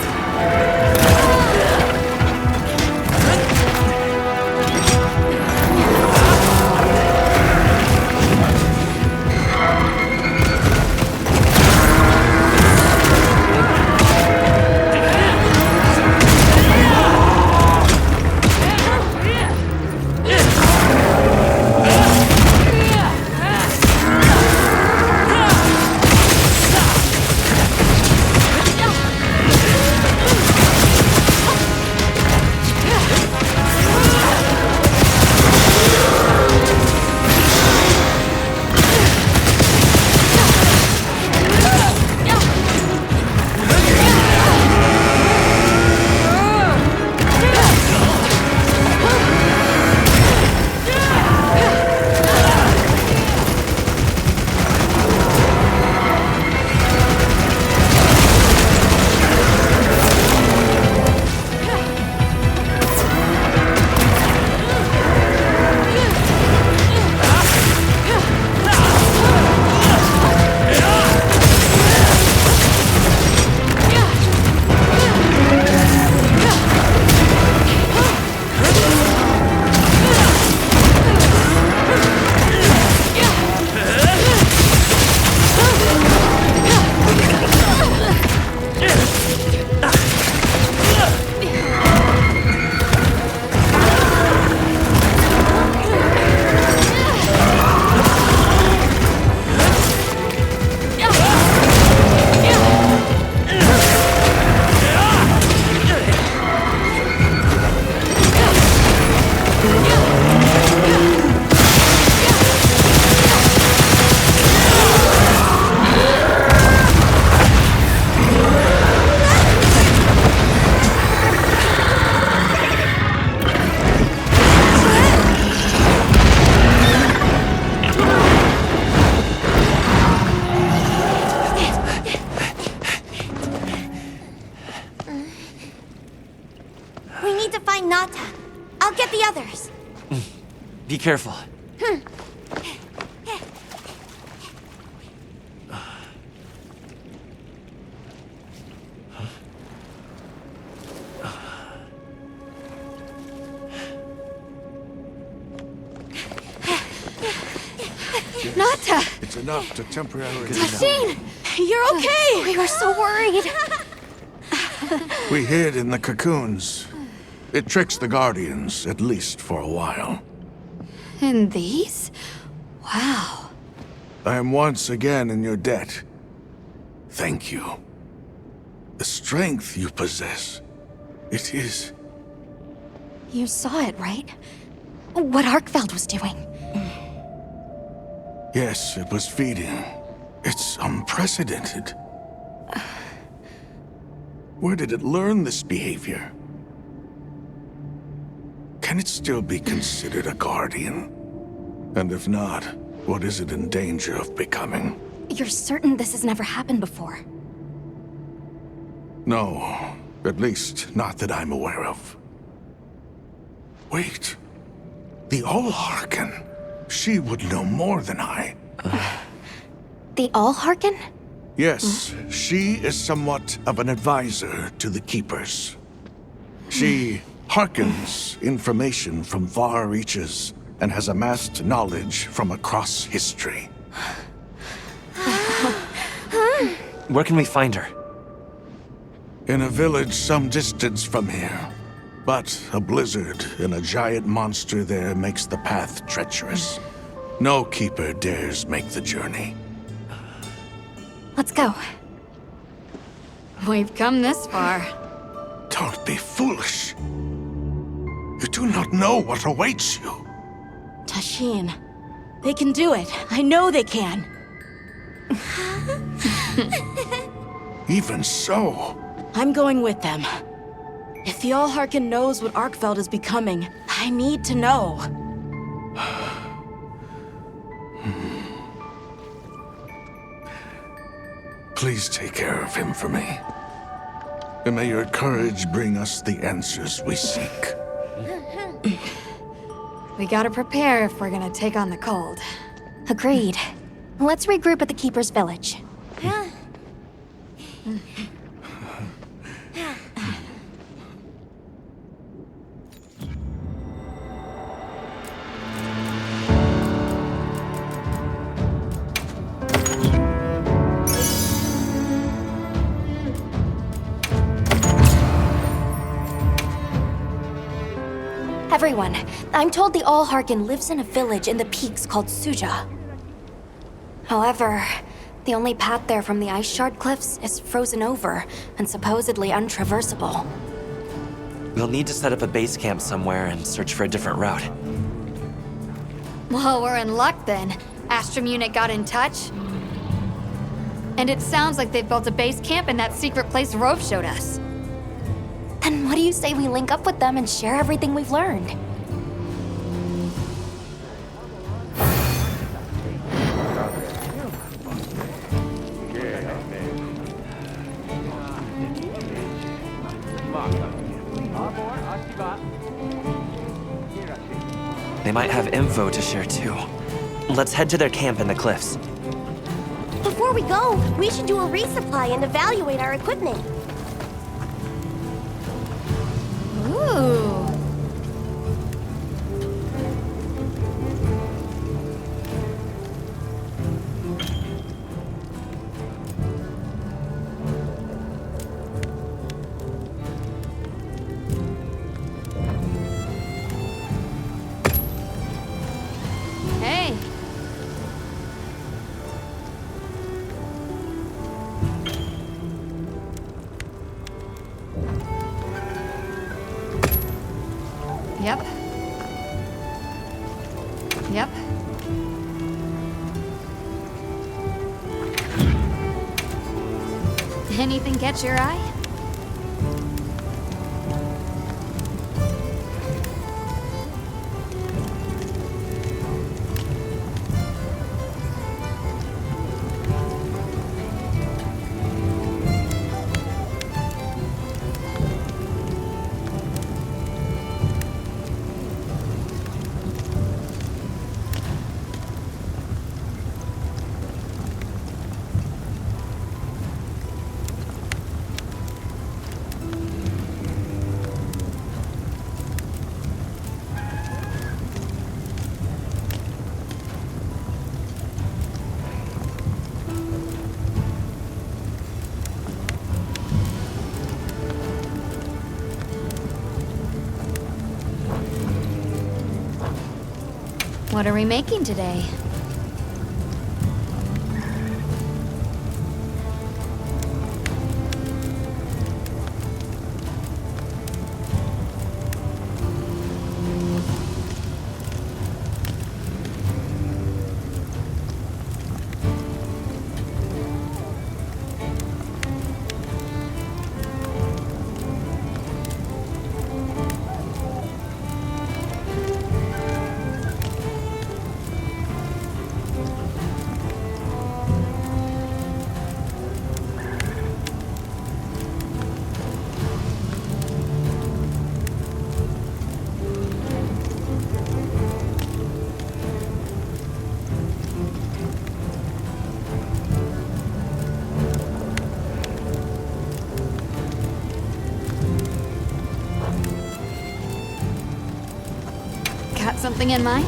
We need to find Nata. I'll get the others. Be careful. Nata! It's enough to temporarily... Tashin! You're okay! We were so worried. We hid in the cocoons. It tricks the Guardians, at least for a while. And these? Wow. I am once again in your debt. Thank you. The strength you possess, it is... You saw it, right? What Arkfeld was doing. Yes, it was feeding. It's unprecedented. Where did it learn this behavior? Can it still be considered a Guardian? And if not, what is it in danger of becoming? You're certain this has never happened before? No, at least not that I'm aware of. Wait, the Allhearken. She would know more than I. The Allhearken? Yes, she is somewhat of an advisor to the Keepers. She hearkens information from far reaches and has amassed knowledge from across history. Where can we find her? In a village some distance from here. But a blizzard and a giant monster there makes the path treacherous. No Keeper dares make the journey. Let's go. We've come this far. Don't be foolish. You do not know what awaits you. Tashin, they can do it. I know they can. Even so... I'm going with them. If the Allhearken knows what Arkfeld is becoming, I need to know. Please take care of him for me. And may your courage bring us the answers we seek. We gotta prepare if we're gonna take on the cold. Agreed. Let's regroup at the Keeper's village. everyone. I'm told the Allhearken lives in a village in the peaks called Suja. However, the only path there from the ice shard cliffs is frozen over and supposedly untraversable. We'll need to set up a base camp somewhere and search for a different route. Well, we're in luck then. Astrum unit got in touch. And it sounds like they've built a base camp in that secret place Rove showed us. Then what do you say we link up with them and share everything we've learned? They might have info to share too. Let's head to their camp in the cliffs. Before we go, we should do a resupply and evaluate our equipment. Ooh. Hey. Yep. Yep. Anything catch your eye? What are we making today? Got something in mind?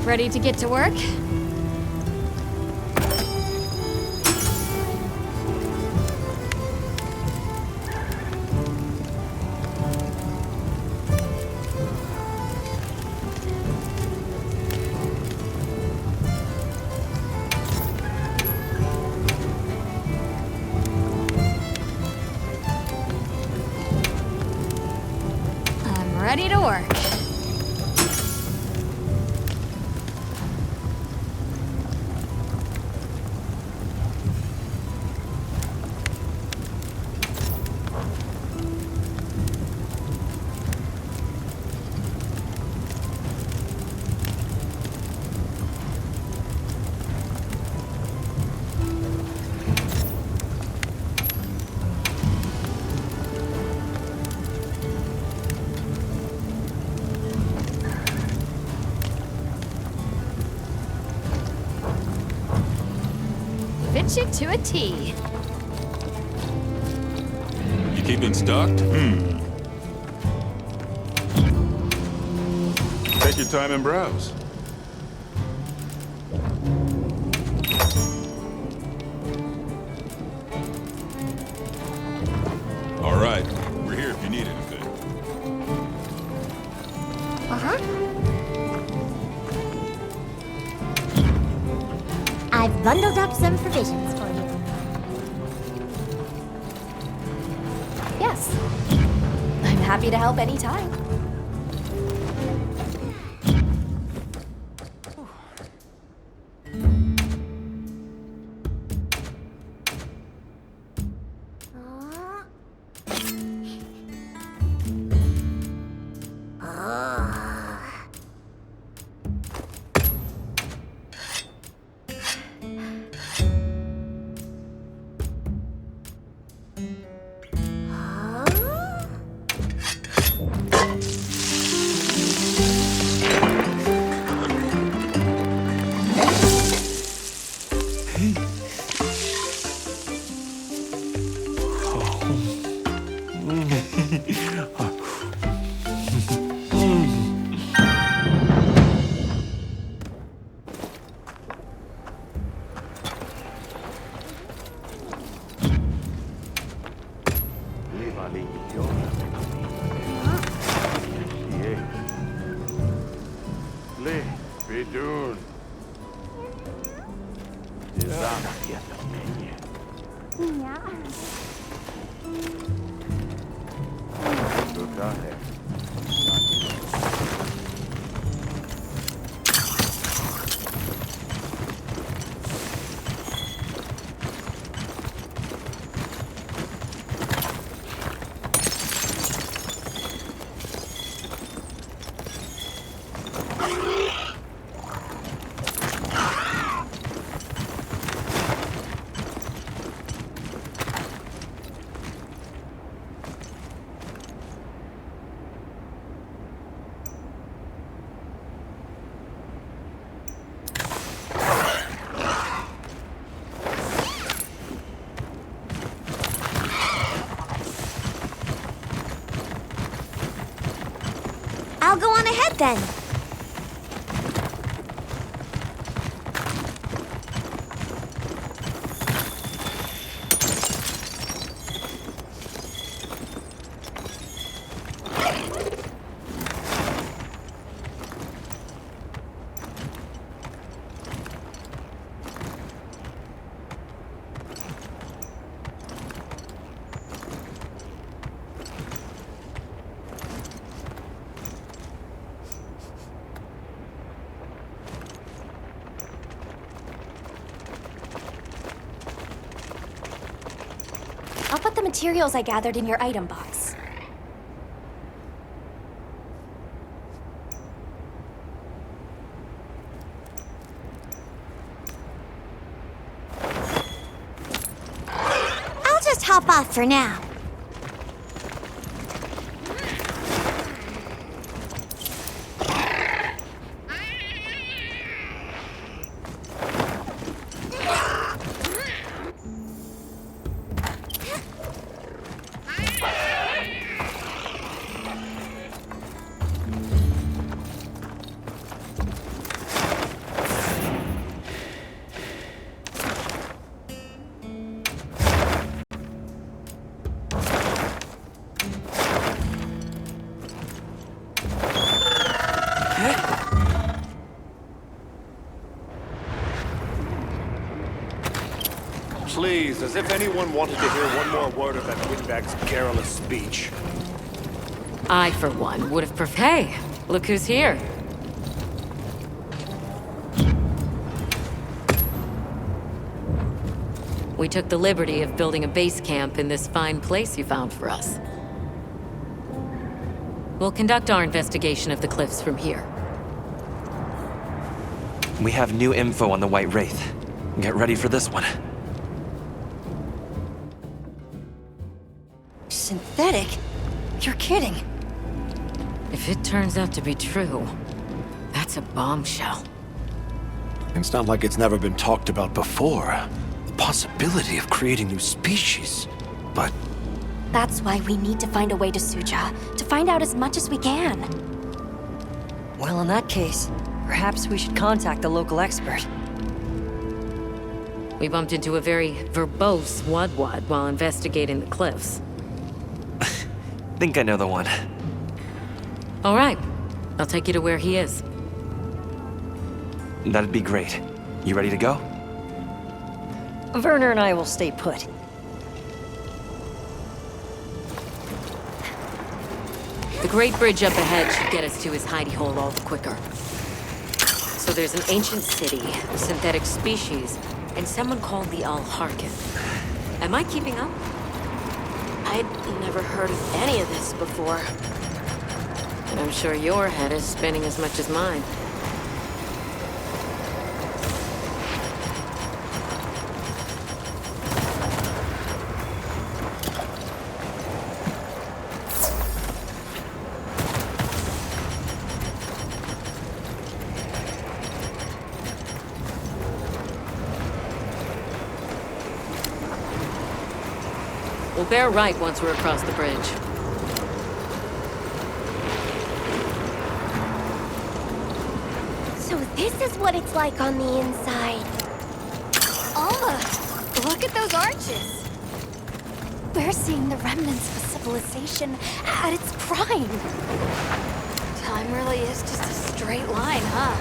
Ready to get to work? I'm ready to work. Fit you to a T. You keeping stocked? Take your time and browse. All right, we're here if you need anything. I've bundled up some provisions for you. Yes. I'm happy to help anytime. I'll go on ahead then. I'll put the materials I gathered in your item box. I'll just hop off for now. Please, as if anyone wanted to hear one more word of that windbag's garrulous speech. I, for one, would have Hey, look who's here. We took the liberty of building a base camp in this fine place you found for us. We'll conduct our investigation of the cliffs from here. We have new info on the White Wraith. Get ready for this one. Synthetic? You're kidding. If it turns out to be true, that's a bombshell. It's not like it's never been talked about before. The possibility of creating new species. But That's why we need to find a way to Suja, to find out as much as we can. Well, in that case, perhaps we should contact the local expert. We bumped into a very verbose Wadwad while investigating the cliffs. Think I know the one. All right. I'll take you to where he is. That'd be great. You ready to go? Werner and I will stay put. The Great Bridge up ahead should get us to his hidey hole all the quicker. So there's an ancient city, synthetic species, and someone called the Allhearken. Am I keeping up? I'd never heard of any of this before. And I'm sure your head is spinning as much as mine. We'll bear right once we're across the bridge. So this is what it's like on the inside. Almost. Look at those arches. We're seeing the remnants of civilization at its prime. Time really is just a straight line, huh?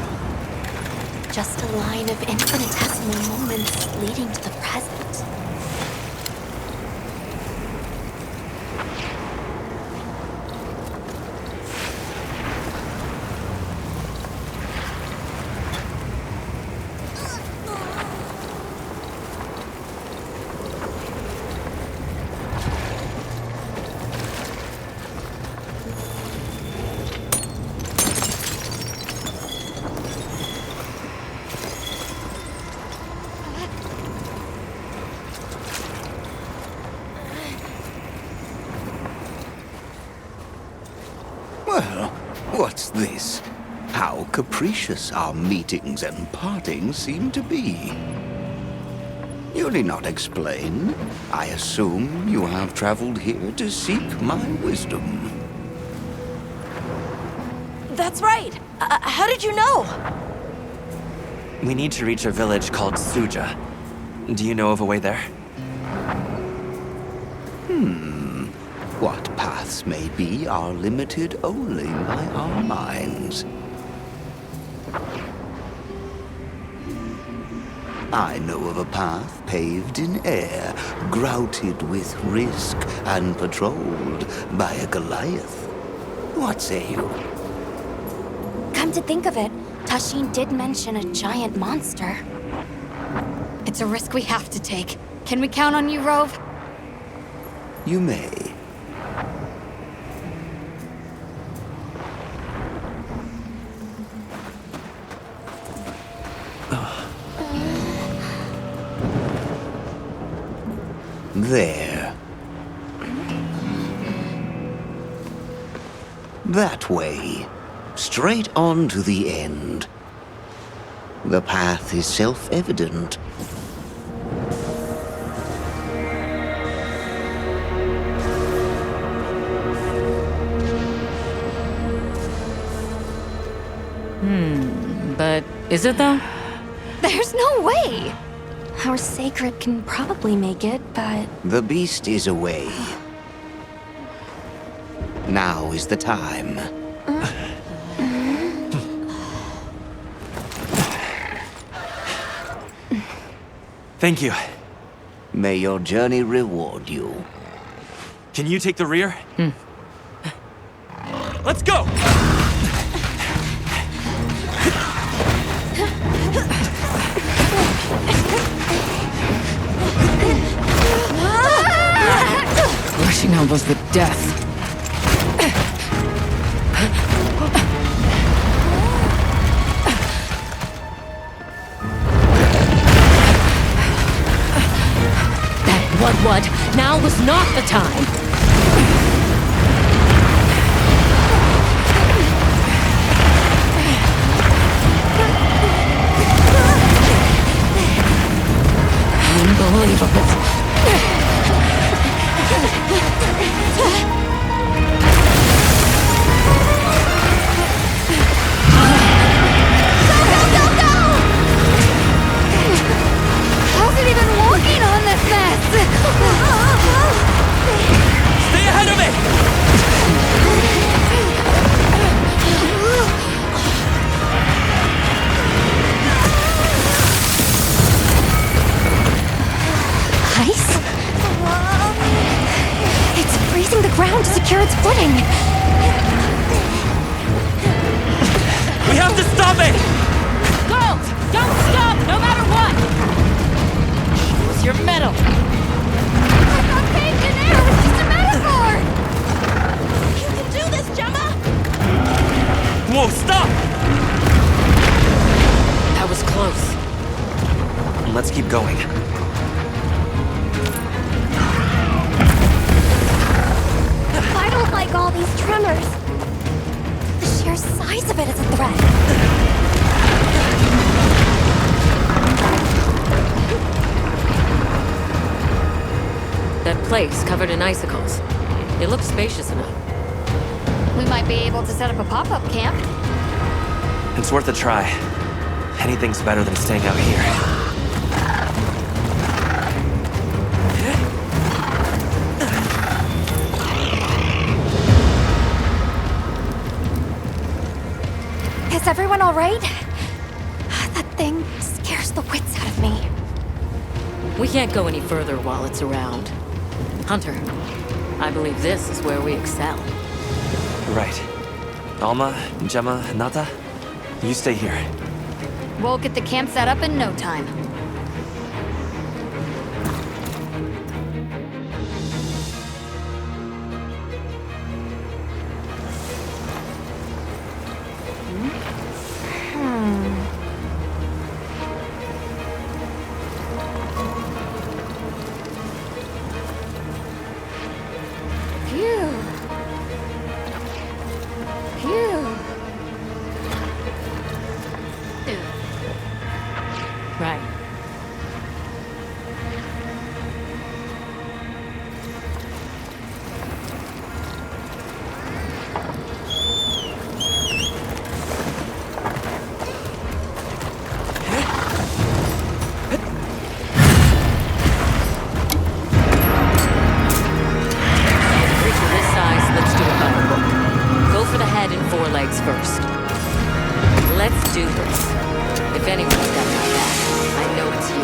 Just a line of infinitesimal moments leading to the present. Well, what's this? How capricious our meetings and partings seem to be. You need not explain. I assume you have traveled here to seek my wisdom. That's right! How did you know? We need to reach a village called Suja. Do you know of a way there? What paths may be are limited only by our minds. I know of a path paved in air, grouted with risk and patrolled by a Goliath. What say you? Come to think of it, Tashin did mention a giant monster. It's a risk we have to take. Can we count on you, Rove? You may. There. That way. Straight on to the end. The path is self-evident. But is it though? There's no way! Our sacred can probably make it, but... The beast is away. Now is the time. Thank you. May your journey reward you. Can you take the rear? Let's go! Rushing elbows with death. What? Now was not the time. Unbelievable. ice? It's freezing the ground to secure its footing. We have to stop it! Go! Don't stop, no matter what! What's your medal? I thought caved in air was just a metaphor! You can do this, Gemma! Whoa, stop! That was close. Let's keep going. I don't like all these tremors. The sheer size of it is a threat. That place covered in icicles. It looks spacious enough. We might be able to set up a pop-up camp. It's worth a try. Anything's better than staying out here. Is everyone all right? That thing scares the wits out of me. We can't go any further while it's around. Hunter, I believe this is where we excel. Right. Alma, Gemma, Nata, you stay here. We'll get the camp set up in no time. Phew. Phew. Right. Creature this size looks to a book. Go for the head and forelegs first. Let's do this. If anyone's got my back, I know it's you.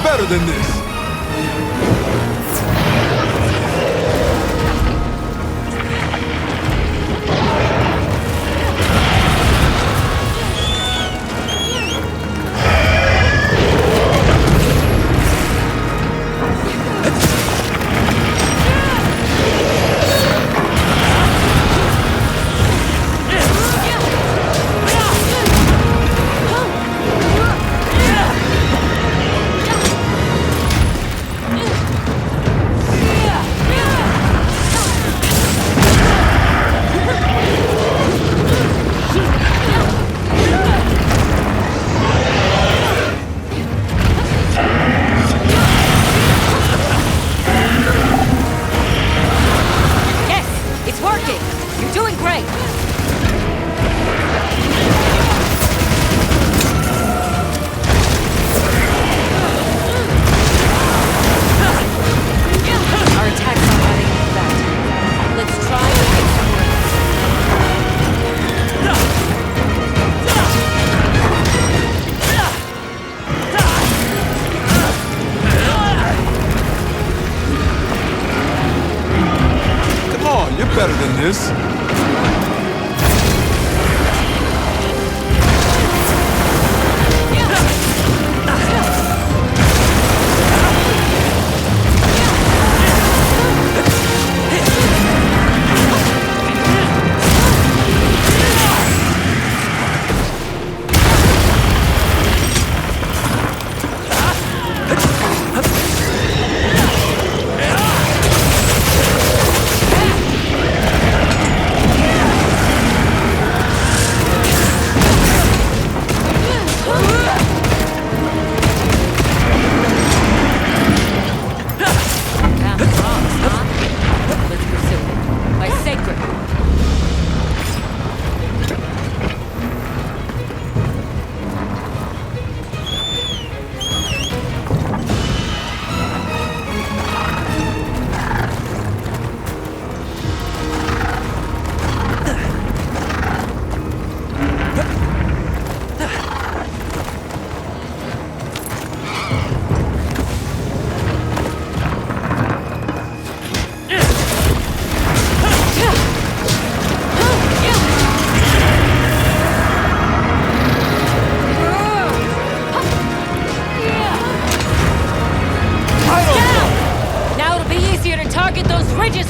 better than this. better than this.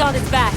On its back.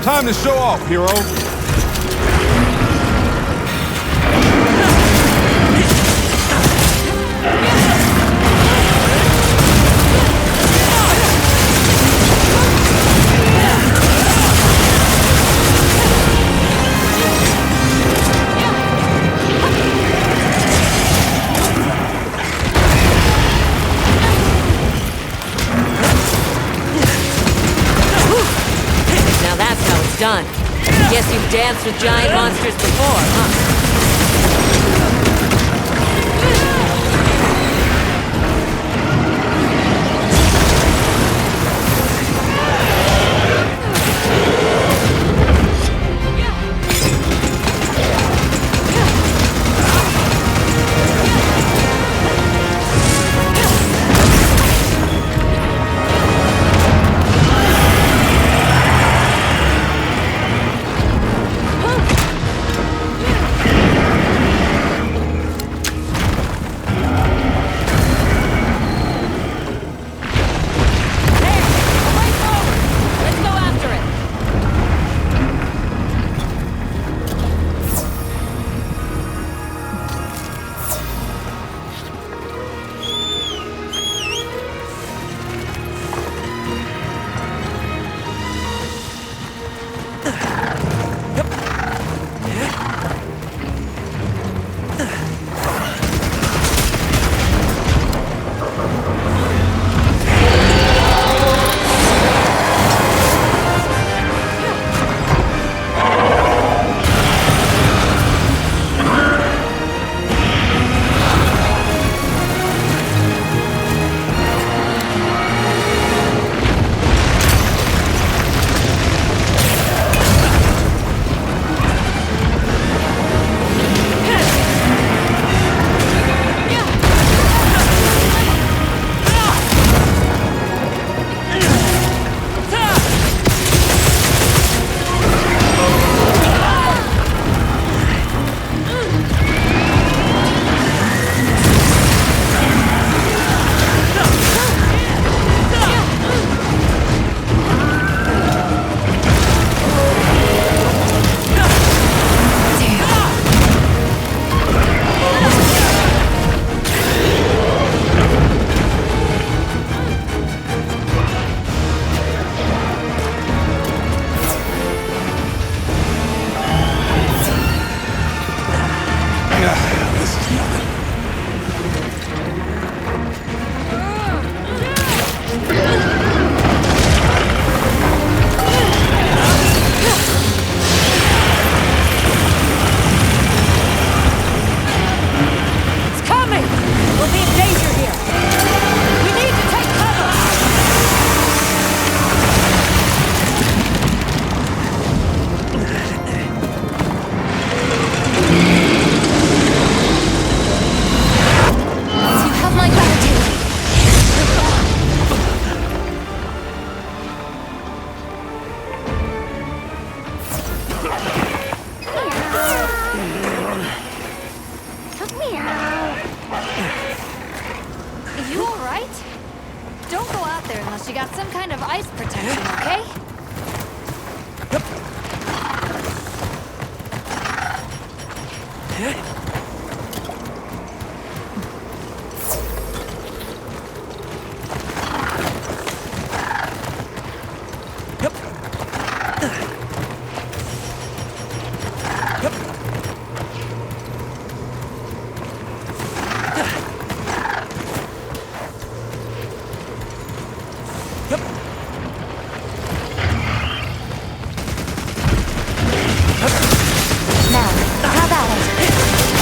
Time to show off, hero. Now that's how it's done. done. Guess you've danced with giant monsters before, huh? You got some kind of ice protection, okay? Now, how about it?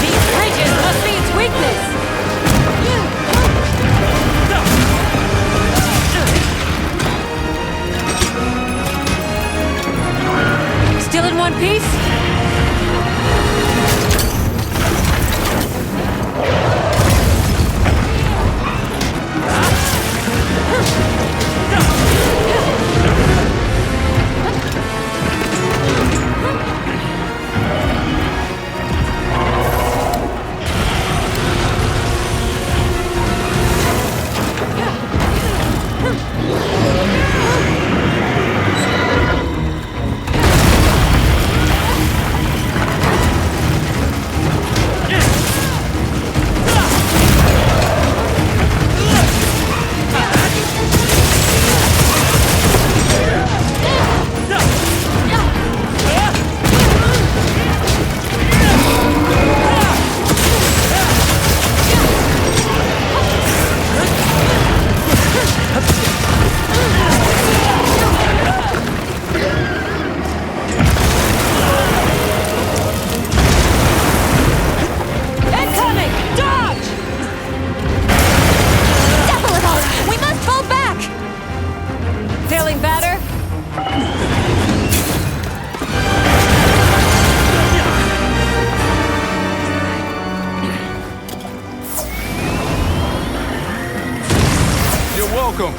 welcome.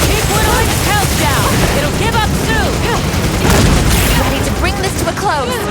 Keep whittling its health down. It'll give up soon. Ready to bring this to a close.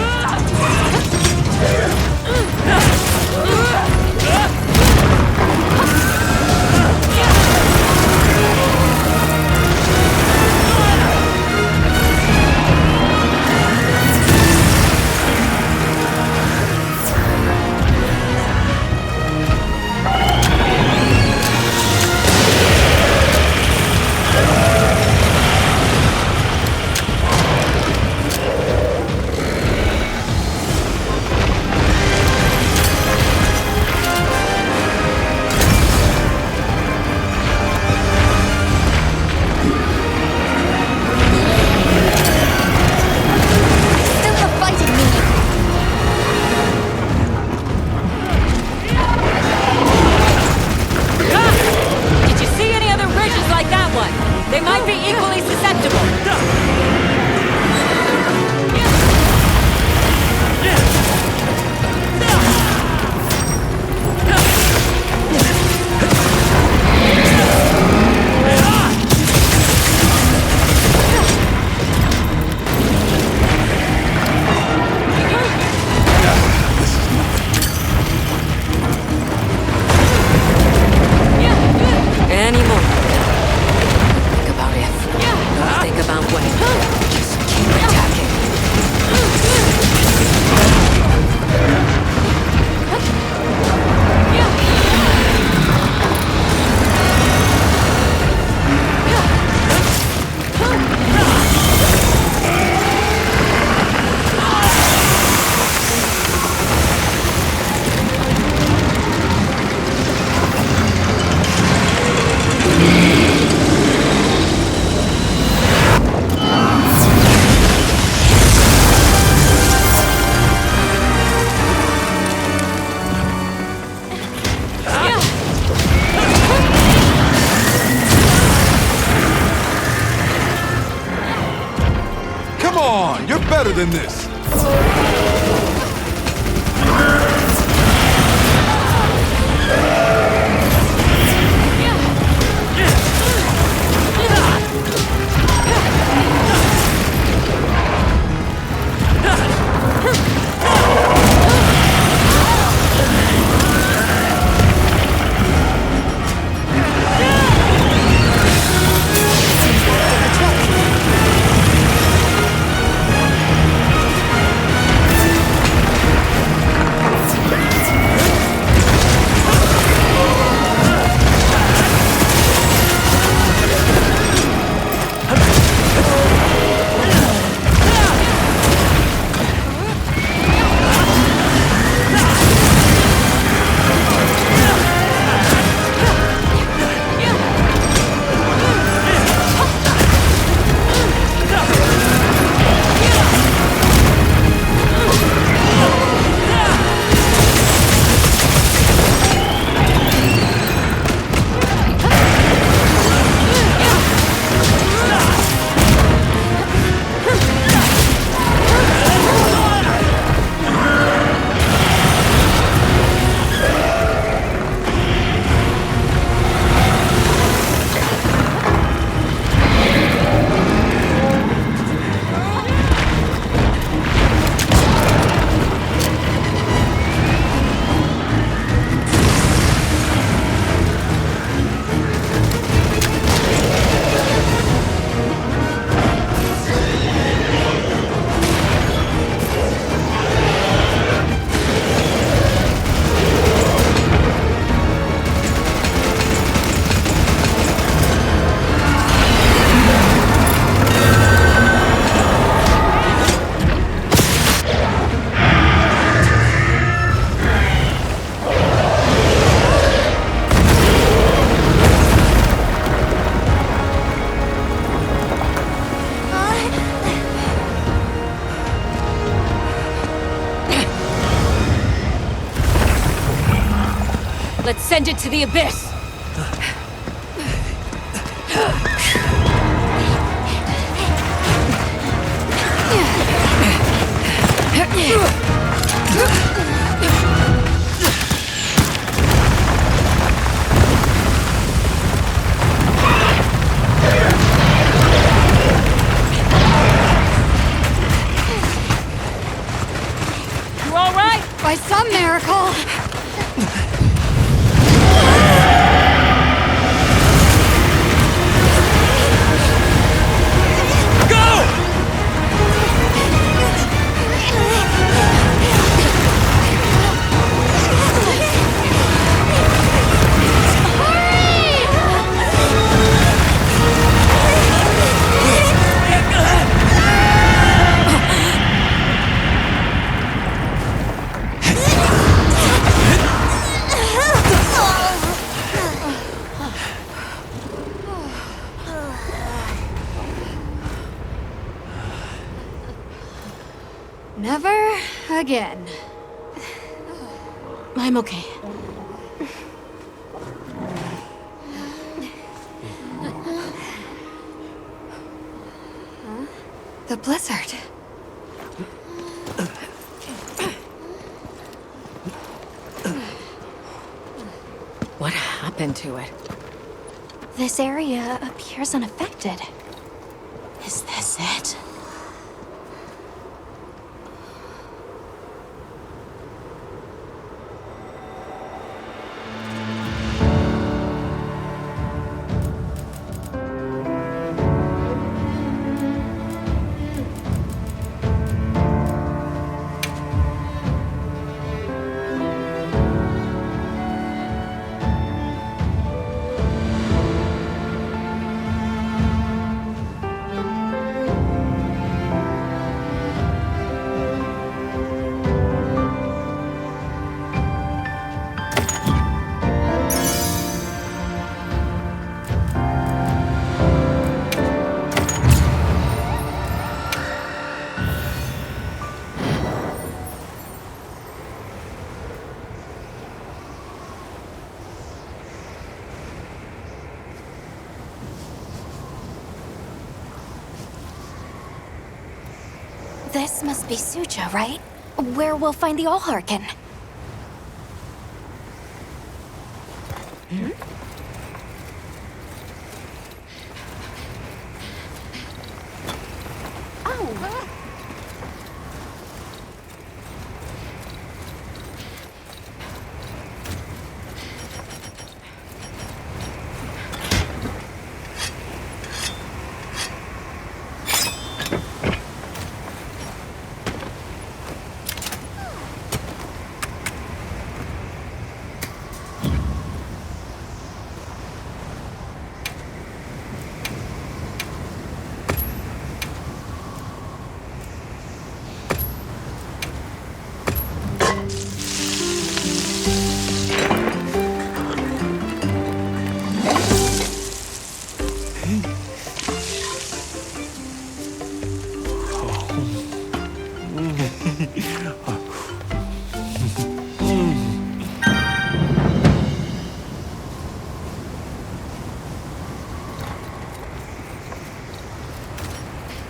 They might be equally susceptible. Any more. Think about if. Don't think about when. Just keep attacking. Come on, you're better than this. Let's send it to the abyss. You all right? By some miracle. Never again. I'm okay. The blizzard. What happened to it? This area appears unaffected. Is this it? This must be Suja, right? Where we'll find the Allhearken.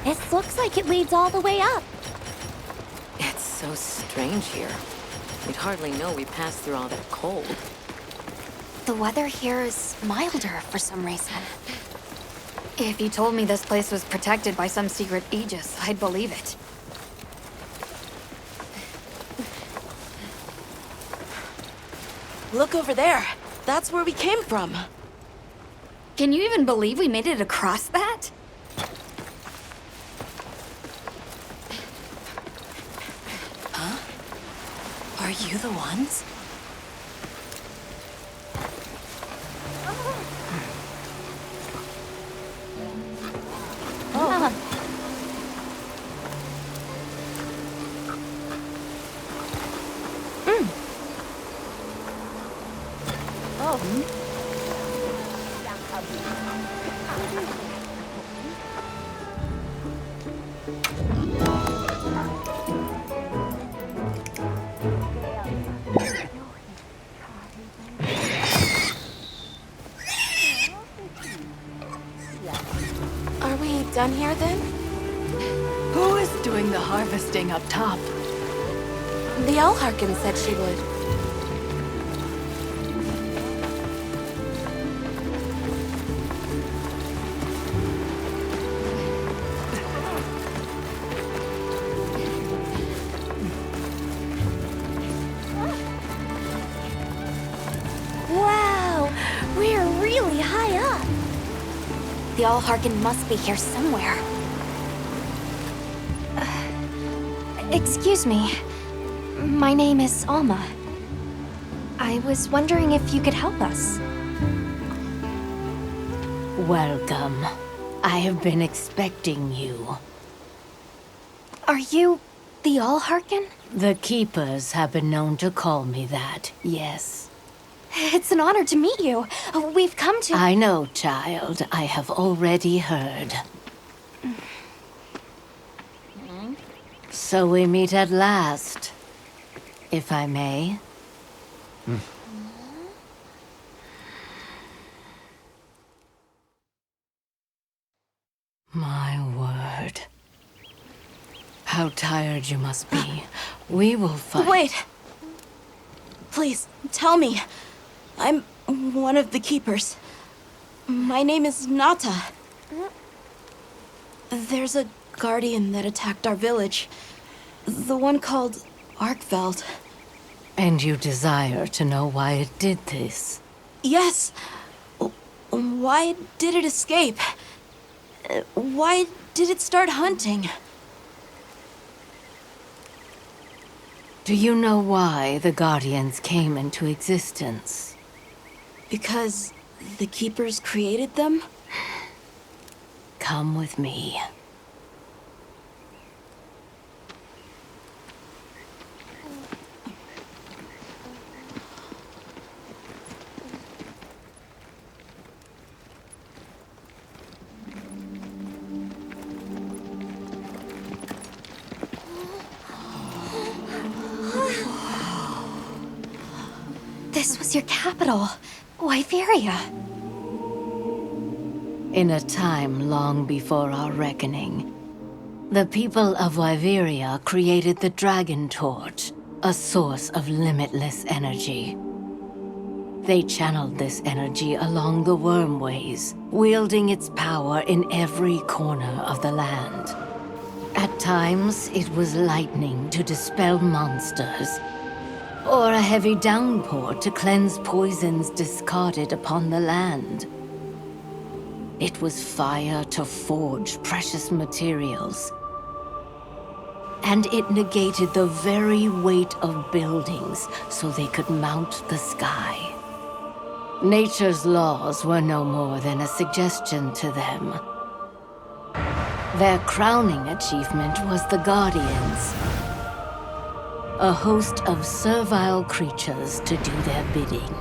This looks like it leads all the way up. It's so strange here. We'd hardly know we passed through all that cold. The weather here is milder for some reason. If you told me this place was protected by some secret aegis, I'd believe it. Look over there. That's where we came from. Can you even believe we made it across that? Huh? Are you the ones? done here then? Who is doing the harvesting up top? The Allhearken said she would. Wow, we're really high up. The Allhearken must be here somewhere. Excuse me. My name is Alma. I was wondering if you could help us. Welcome. I have been expecting you. Are you the Allhearken? The Keepers have been known to call me that, yes. It's an honor to meet you. We've come to... I know, child. I have already heard. So we meet at last, if I may. My word. How tired you must be. We will fight. Wait! Please, tell me. I'm one of the Keepers. My name is Nata. There's a guardian that attacked our village. The one called Arkveld. And you desire to know why it did this? Yes. Why did it escape? Why did it start hunting? Do you know why the Guardians came into existence? Because the Keepers created them? Come with me. This was your capital, Wyveria. In a time long before our reckoning, the people of Wyveria created the Dragon Torch, a source of limitless energy. They channeled this energy along the wormways, wielding its power in every corner of the land. At times, it was lightning to dispel monsters, or a heavy downpour to cleanse poisons discarded upon the land. It was fire to forge precious materials. And it negated the very weight of buildings so they could mount the sky. Nature's laws were no more than a suggestion to them. Their crowning achievement was the Guardians. A host of servile creatures to do their bidding.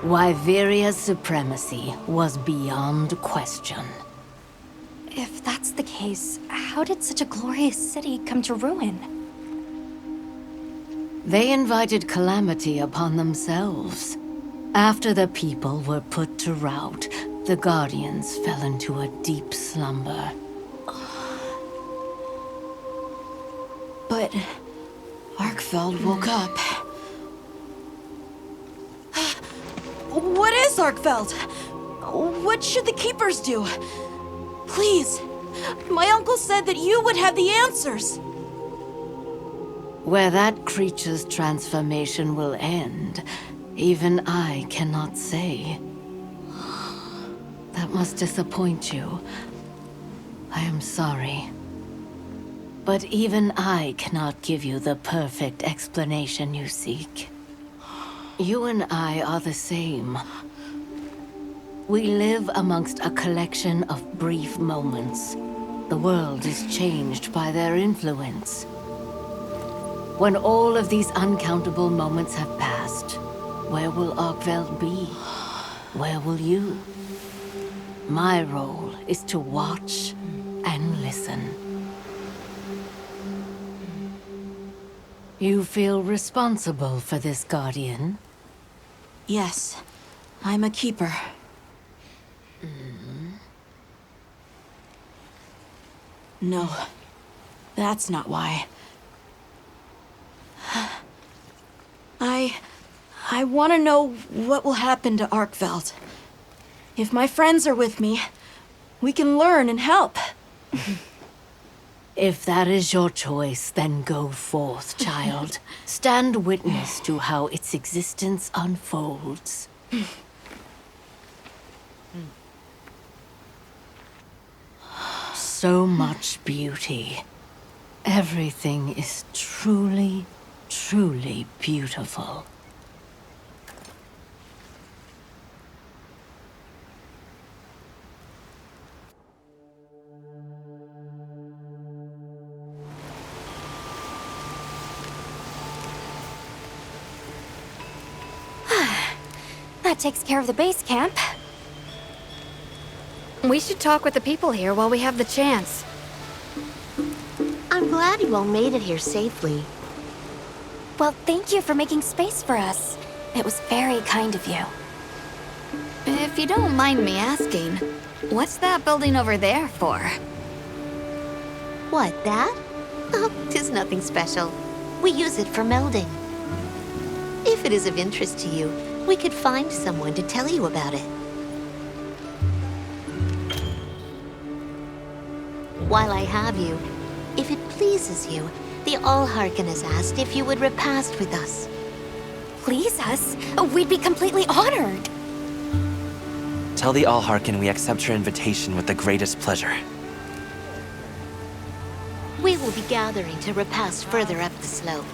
Wyveria's supremacy was beyond question. If that's the case, how did such a glorious city come to ruin? They invited calamity upon themselves. After the people were put to rout, the Guardians fell into a deep slumber. But Arkveld woke up. What is Arkveld? What should the Keepers do? Please, my uncle said that you would have the answers. Where that creature's transformation will end, even I cannot say. That must disappoint you. I am sorry. But even I cannot give you the perfect explanation you seek. You and I are the same. We live amongst a collection of brief moments. The world is changed by their influence. When all of these uncountable moments have passed, where will Arkveld be? Where will you? My role is to watch and listen. You feel responsible for this Guardian? Yes, I'm a Keeper. No, that's not why. I want to know what will happen to Arkveld. If my friends are with me, we can learn and help. If that is your choice, then go forth, child. Stand witness to how its existence unfolds. So much beauty. Everything is truly, truly beautiful. That takes care of the base camp. We should talk with the people here while we have the chance. I'm glad you all made it here safely. Well, thank you for making space for us. It was very kind of you. If you don't mind me asking, what's that building over there for? What, that? Oh, 'tis nothing special. We use it for melding. If it is of interest to you, we could find someone to tell you about it. While I have you, if it pleases you, the Allhearken has asked if you would repast with us. Please us? We'd be completely honored. Tell the Allhearken we accept her invitation with the greatest pleasure. We will be gathering to repast further up the slope.